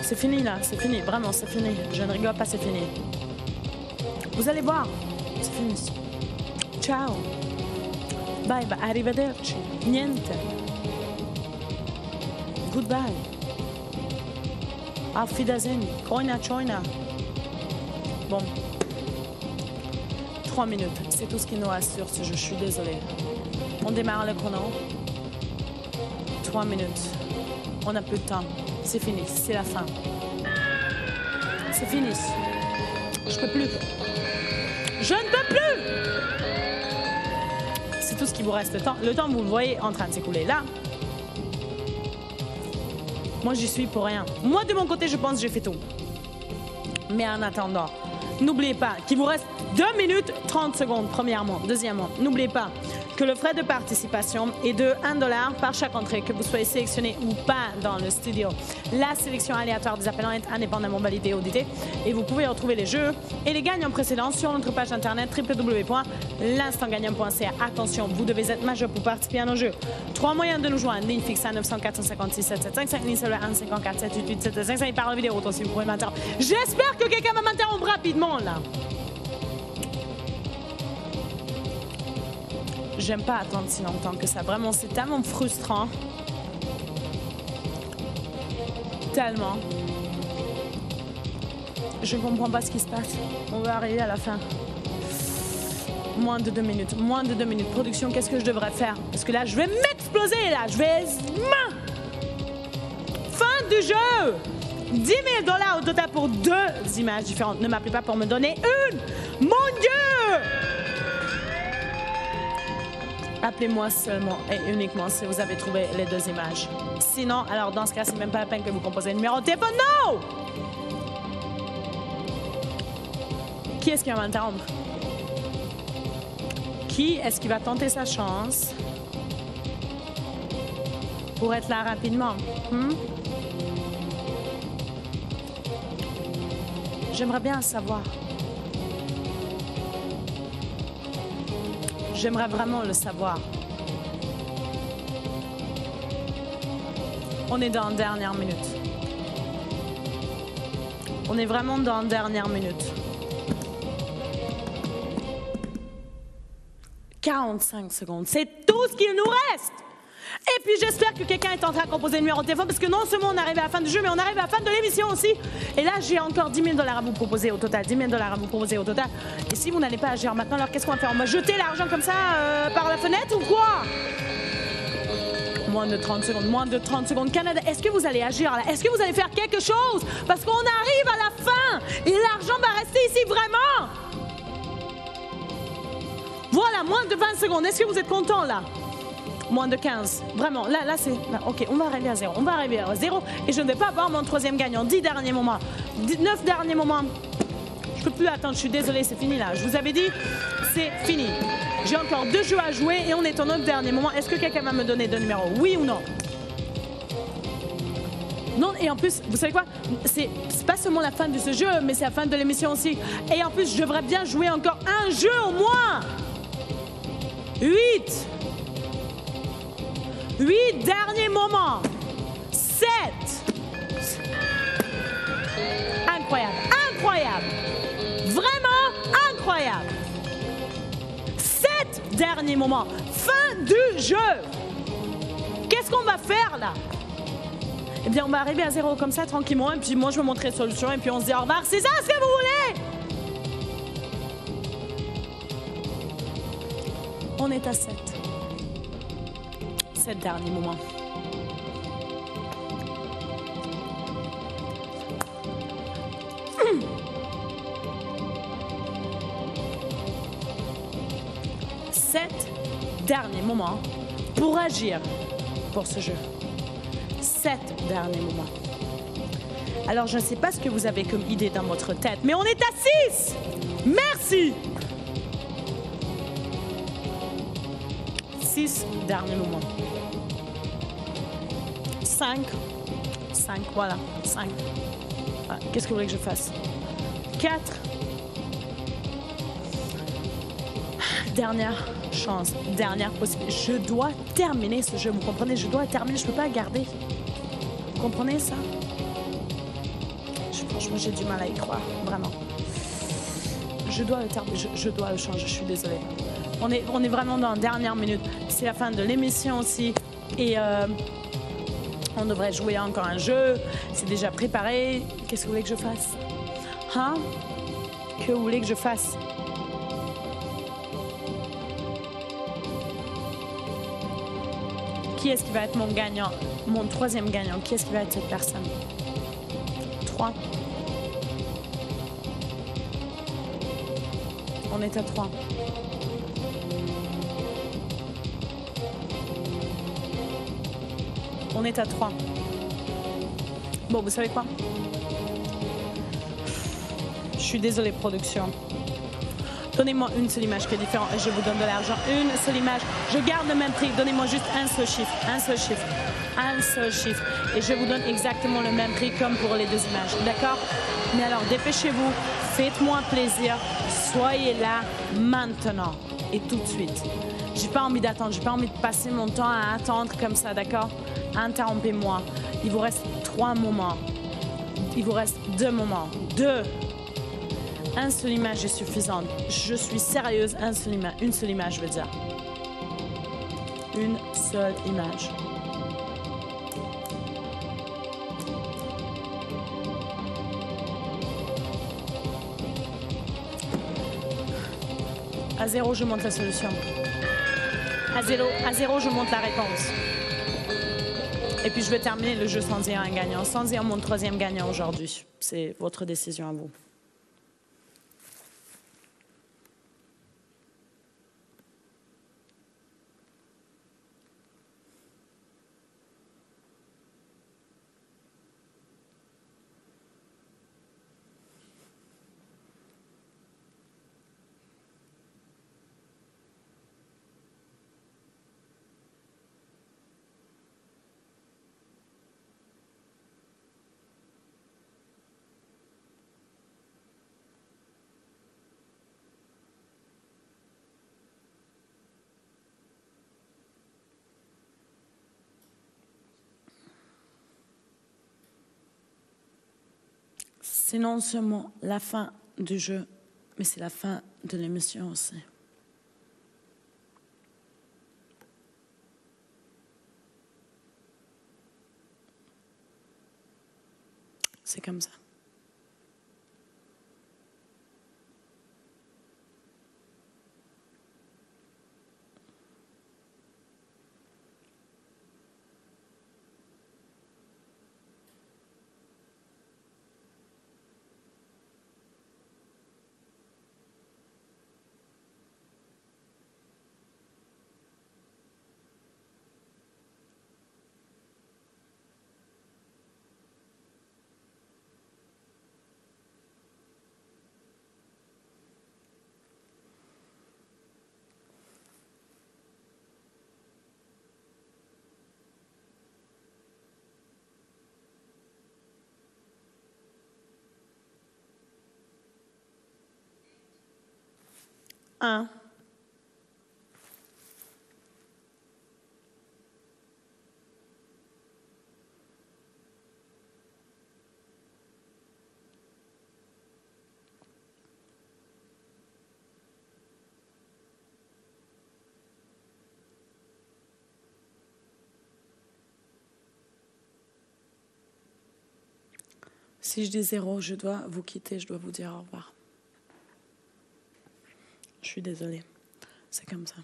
Speaker 1: C'est fini là, c'est fini, vraiment c'est fini. Je ne rigole pas, c'est fini. Vous allez voir, c'est fini. Ciao. Bye bye, arrivederci. Niente. Goodbye. Auf Wiedersehen. Koina, choina. Bon. 3 minutes, c'est tout ce qu'il nous reste sur ce jeu, je suis désolée. On démarre le chrono. 3 minutes. On n'a plus de temps. C'est fini, c'est la fin. C'est fini. Je peux plus. Je ne peux plus! C'est tout ce qui vous reste. Le temps, vous le voyez en train de s'écouler là. Moi, j'y suis pour rien. Moi, de mon côté, je pense que j'ai fait tout. Mais en attendant, n'oubliez pas qu'il vous reste 2 minutes 30 secondes, premièrement. Deuxièmement, n'oubliez pas que le frais de participation est de 1 $ par chaque entrée, que vous soyez sélectionné ou pas dans le studio. La sélection aléatoire des appelants est indépendamment validée et auditée. Et vous pouvez retrouver les jeux et les gagnants précédents sur notre page internet www.l'instantgagnant.ca. Attention, vous devez être majeur pour participer à nos jeux. 3 moyens de nous joindre. Ligne fixe à 900 456 775, ligne cellulaire 1 54 788 725. Par la vidéo, aussi vous pouvez m'interrompre. J'espère que quelqu'un va m'interrompre rapidement là. J'aime pas attendre si longtemps que ça. Vraiment, c'est tellement frustrant. Tellement. Je ne comprends pas ce qui se passe. On va arriver à la fin. Moins de 2 minutes. Moins de 2 minutes. Production, qu'est-ce que je devrais faire? Parce que là, je vais m'exploser, là. Je vais... Fin du jeu! 10 000 $ au total pour 2 images différentes. Ne m'appelez pas pour me donner une. Mon Dieu! Appelez-moi seulement et uniquement si vous avez trouvé les 2 images. Sinon, alors dans ce cas, c'est même pas la peine que vous composez le numéro de téléphone. Non! Qui est-ce qui va m'interrompre? Qui est-ce qui va tenter sa chance pour être là rapidement? J'aimerais bien savoir. J'aimerais vraiment le savoir. On est dans la dernière minute. On est vraiment dans la dernière minute. 45 secondes, c'est tout ce qu'il nous reste. Et puis j'espère que quelqu'un est en train de composer le numéro de téléphone parce que non seulement on arrive à la fin du jeu, mais on arrive à la fin de l'émission aussi. Et là, j'ai encore 10 000 $ à vous proposer au total. 10 000 $ à vous proposer au total. Et si vous n'allez pas agir maintenant, alors qu'est-ce qu'on va faire? On va jeter l'argent comme ça par la fenêtre ou quoi? Moins de 30 secondes, moins de 30 secondes. Canada, est-ce que vous allez agir là? Est-ce que vous allez faire quelque chose? Parce qu'on arrive à la fin et l'argent va rester ici vraiment. Voilà, moins de 20 secondes. Est-ce que vous êtes contents là? Moins de 15. Vraiment, là c'est... Ok, on va arriver à 0. On va arriver à 0 et je ne vais pas avoir mon 3e gagnant. 10 derniers moments. 9 derniers moments. Je ne peux plus attendre, je suis désolée, c'est fini là. Je vous avais dit, c'est fini. J'ai encore 2 jeux à jouer et on est au 9 dernier moment. Est-ce que quelqu'un va me donner 2 numéros? Oui ou non? Non, et en plus, vous savez quoi? C'est pas seulement la fin de ce jeu, mais c'est la fin de l'émission aussi. Et en plus, je devrais bien jouer encore un jeu au moins. 8. 8 derniers moments. 7. Incroyable, incroyable. Vraiment incroyable. 7 derniers moments. Fin du jeu. Qu'est-ce qu'on va faire là? Eh bien, on va arriver à 0 comme ça, tranquillement. Et puis moi, je vais montrer la solution. Et puis on se dit au revoir. C'est ça ce que vous voulez? On est à 7. 7 derniers moments. Dernier moment pour agir pour ce jeu. 7 derniers moments. Alors, je ne sais pas ce que vous avez comme idée dans votre tête, mais on est à 6. Merci. 6 derniers moments. 5. 5, voilà. 5. Voilà. Qu'est-ce que vous voulez que je fasse? 4. Dernière chance, dernière possibilité. Je dois terminer ce jeu, vous comprenez? Je dois terminer, je ne peux pas garder. Vous comprenez ça? Franchement, j'ai du mal à y croire, vraiment. Je dois le terminer, je dois le changer, je suis désolée. On est vraiment dans la dernière minute. C'est la fin de l'émission aussi. Et on devrait jouer encore un jeu. C'est déjà préparé. Qu'est-ce que vous voulez que je fasse? Hein? Que vous voulez que je fasse? Qui est-ce qui va être mon gagnant? Mon troisième gagnant. Qui est-ce qui va être cette personne? 3. On est à 3. On est à 3. Bon, vous savez quoi? Je suis désolée, production. Donnez-moi une seule image qui est différente et je vous donne de l'argent. Une seule image. Je garde le même prix. Donnez-moi juste un seul chiffre. Un seul chiffre. Un seul chiffre. Et je vous donne exactement le même prix comme pour les deux images. D'accord? Mais alors, dépêchez-vous. Faites-moi plaisir. Soyez là maintenant. Et tout de suite. J'ai pas envie d'attendre. J'ai pas envie de passer mon temps à attendre comme ça. D'accord? Interrompez-moi. Il vous reste 3 moments. Il vous reste 2 moments. 2. Une seule image est suffisante. Je suis sérieuse. Une seule image, je veux dire. Une seule image. À 0, je montre la solution. À 0, je montre la réponse. Et puis, je vais terminer le jeu sans dire un gagnant. Sans dire mon troisième gagnant aujourd'hui. C'est votre décision à vous. C'est non seulement la fin du jeu, mais c'est la fin de l'émission aussi. C'est comme ça. Un. Si je dis 0, je dois vous quitter, je dois vous dire au revoir. Je suis désolée. C'est comme ça.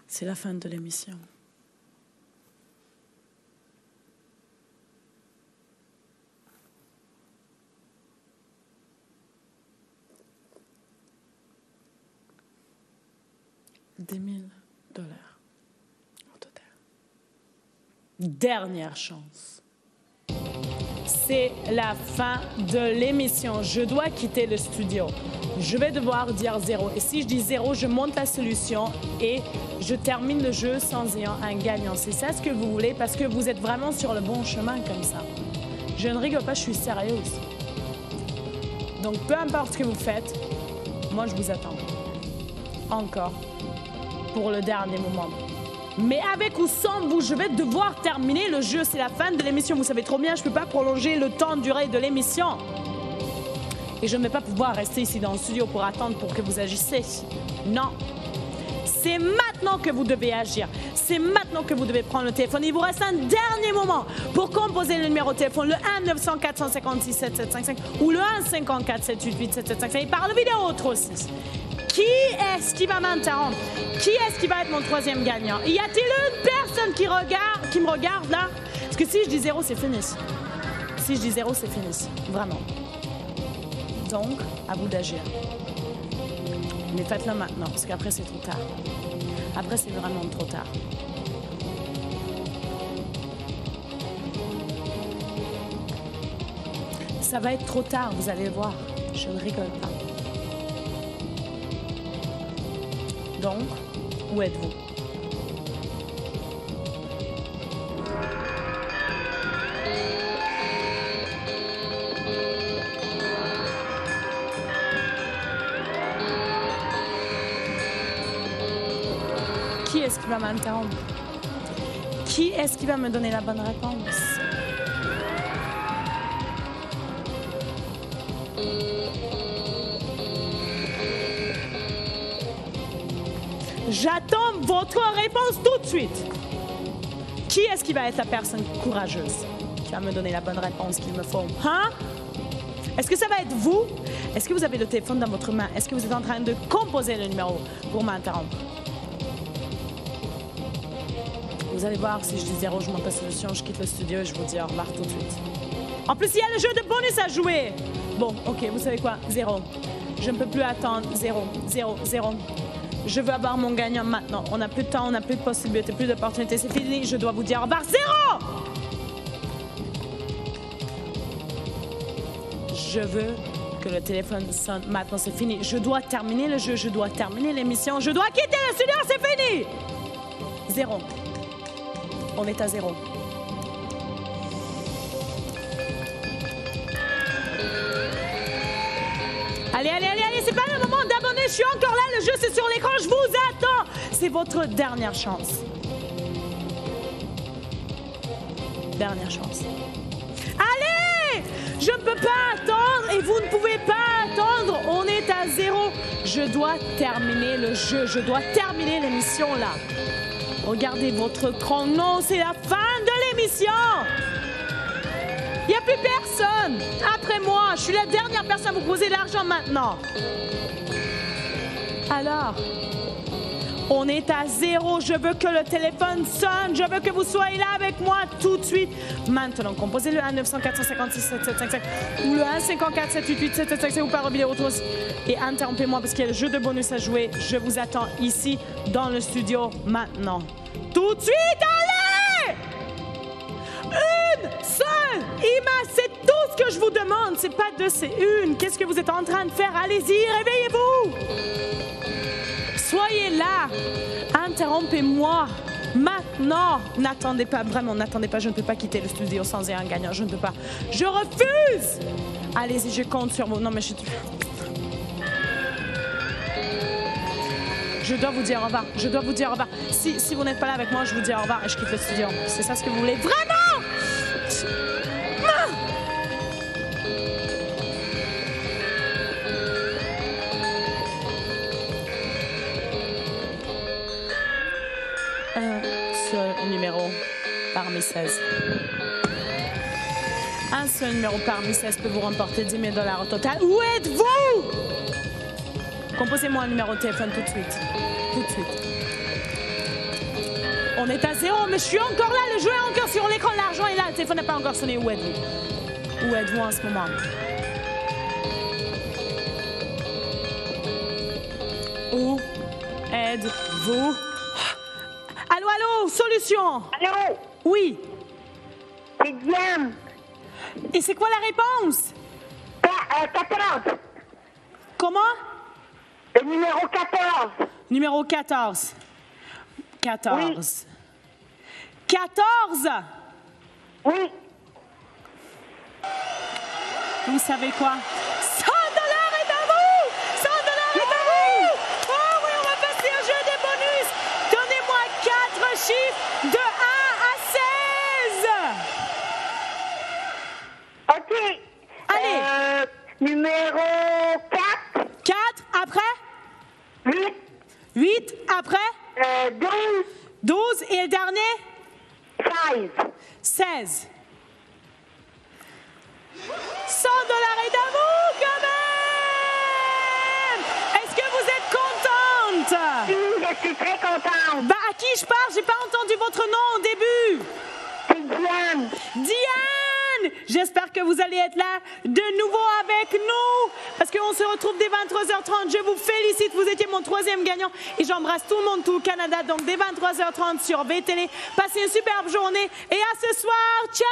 Speaker 1: C'est la fin de l'émission. $10 000 au total. Dernière chance. C'est la fin de l'émission. Je dois quitter le studio. Je vais devoir dire 0. Et si je dis 0, je monte la solution et je termine le jeu sans ayant un gagnant. C'est ça ce que vous voulez parce que vous êtes vraiment sur le bon chemin comme ça. Je ne rigole pas, je suis sérieuse. Donc, peu importe ce que vous faites, moi, je vous attends. Encore. Pour le dernier moment. Mais avec ou sans vous, je vais devoir terminer le jeu. C'est la fin de l'émission. Vous savez trop bien, je ne peux pas prolonger le temps de durée de l'émission. Et je ne vais pas pouvoir rester ici dans le studio pour attendre pour que vous agissiez. Non. C'est maintenant que vous devez agir. C'est maintenant que vous devez prendre le téléphone. Il vous reste un dernier moment pour composer le numéro de téléphone, le 1-900-456-7755 ou le 1-54-788-7755. Et par le vidéo 36. Qui est-ce qui va m'interrompre? Qui est-ce qui va être mon troisième gagnant? Y a-t-il une personne qui me regarde là? Parce que si je dis 0, c'est fini. Si je dis 0, c'est fini. Vraiment. Donc, à vous d'agir. Mais faites-le maintenant, parce qu'après, c'est trop tard. Après, c'est vraiment trop tard. Ça va être trop tard, vous allez voir. Je ne rigole pas. Donc, où êtes-vous? Qui est-ce qui va m'interrompre? Qui est-ce qui va me donner la bonne réponse? J'attends votre réponse tout de suite. Qui est-ce qui va être la personne courageuse qui va me donner la bonne réponse qu'il me faut? Hein? Est-ce que ça va être vous? Est-ce que vous avez le téléphone dans votre main? Est-ce que vous êtes en train de composer le numéro pour m'interrompre? Vous allez voir, si je dis 0, je monte la solution, je quitte le studio et je vous dis au revoir tout de suite. En plus, il y a le jeu de bonus à jouer. Bon, ok, vous savez quoi? 0. Je ne peux plus attendre. 0, 0, 0. Je veux avoir mon gagnant maintenant. On n'a plus de temps, on n'a plus de possibilités, plus d'opportunités. C'est fini, je dois vous dire au revoir. 0! Je veux que le téléphone sonne maintenant. C'est fini. Je dois terminer le jeu, je dois terminer l'émission. Je dois quitter le studio, c'est fini! 0. On est à 0. Allez, allez, allez, allez, c'est pas le moment d'abonner, je suis encore là, le jeu c'est sur l'écran, je vous attends. C'est votre dernière chance. Dernière chance. Allez! Je ne peux pas attendre et vous ne pouvez pas attendre, on est à 0. Je dois terminer le jeu, je dois terminer l'émission là. Regardez votre écran, non, c'est la fin de l'émission. Il n'y a plus personne. Après moi, je suis la dernière personne à vous poser l'argent maintenant. Alors, on est à 0. Je veux que le téléphone sonne. Je veux que vous soyez là avec moi tout de suite. Maintenant, composez le 1-900-456-7755 ou le 1-54-788-7755 ou par vidéo tous et interrompez-moi parce qu'il y a le jeu de bonus à jouer. Je vous attends ici dans le studio maintenant. Tout de suite, allez! Ima, c'est tout ce que je vous demande. C'est pas deux, c'est une. Qu'est-ce que vous êtes en train de faire? Allez-y, réveillez-vous. Soyez là. Interrompez-moi. Maintenant. N'attendez pas, vraiment, n'attendez pas. Je ne peux pas quitter le studio sans un gagnant. Je ne peux pas. Je refuse. Allez-y, je compte sur vous. Non, mais je dois vous dire au revoir. Je dois vous dire au revoir. Si vous n'êtes pas là avec moi, je vous dis au revoir et je quitte le studio. C'est ça ce que vous voulez vraiment? Un seul numéro parmi 16. Un seul numéro parmi 16 peut vous remporter 10 000 $ au total. Où êtes-vous? Composez-moi un numéro de téléphone tout de suite. Tout de suite. On est à 0, mais je suis encore là. Le jeu est encore sur l'écran. L'argent est là. Le téléphone n'a pas encore sonné. Où êtes-vous? Où êtes-vous en ce moment? Où êtes-vous? Allô, allô, solution?
Speaker 3: Allô?
Speaker 1: Oui.
Speaker 3: C'est Diane.
Speaker 1: Et c'est quoi la réponse?
Speaker 3: 14.
Speaker 1: Comment?
Speaker 3: Le numéro 14.
Speaker 1: Numéro 14. 14.
Speaker 3: Oui.
Speaker 1: 14!
Speaker 3: Oui.
Speaker 1: Vous savez quoi? 100 $ est à vous! 100 $ est à vous! Oh oui, on va passer au jeu des bonus! Donnez-moi 4 chiffres de 1 à 16!
Speaker 3: OK.
Speaker 1: Allez.
Speaker 3: Numéro 4.
Speaker 1: 4 après?
Speaker 3: 8.
Speaker 1: 8 après?
Speaker 3: 12.
Speaker 1: 12 et le dernier?
Speaker 3: 16.
Speaker 1: 16. 100 $ est à vous quand même! Est-ce que vous êtes contente?
Speaker 3: Oui, je suis très contente.
Speaker 1: Bah, à qui je parle? J'ai pas entendu votre nom au début.
Speaker 3: C'est Diane.
Speaker 1: Diane! J'espère que vous allez être là de nouveau avec nous parce qu'on se retrouve dès 23h30. Je vous félicite, vous étiez mon 3e gagnant et j'embrasse tout le monde, tout le Canada. Donc dès 23h30 sur VTélé. Passez une superbe journée et à ce soir. Ciao!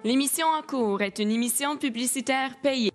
Speaker 4: L'émission en cours est une émission publicitaire payée.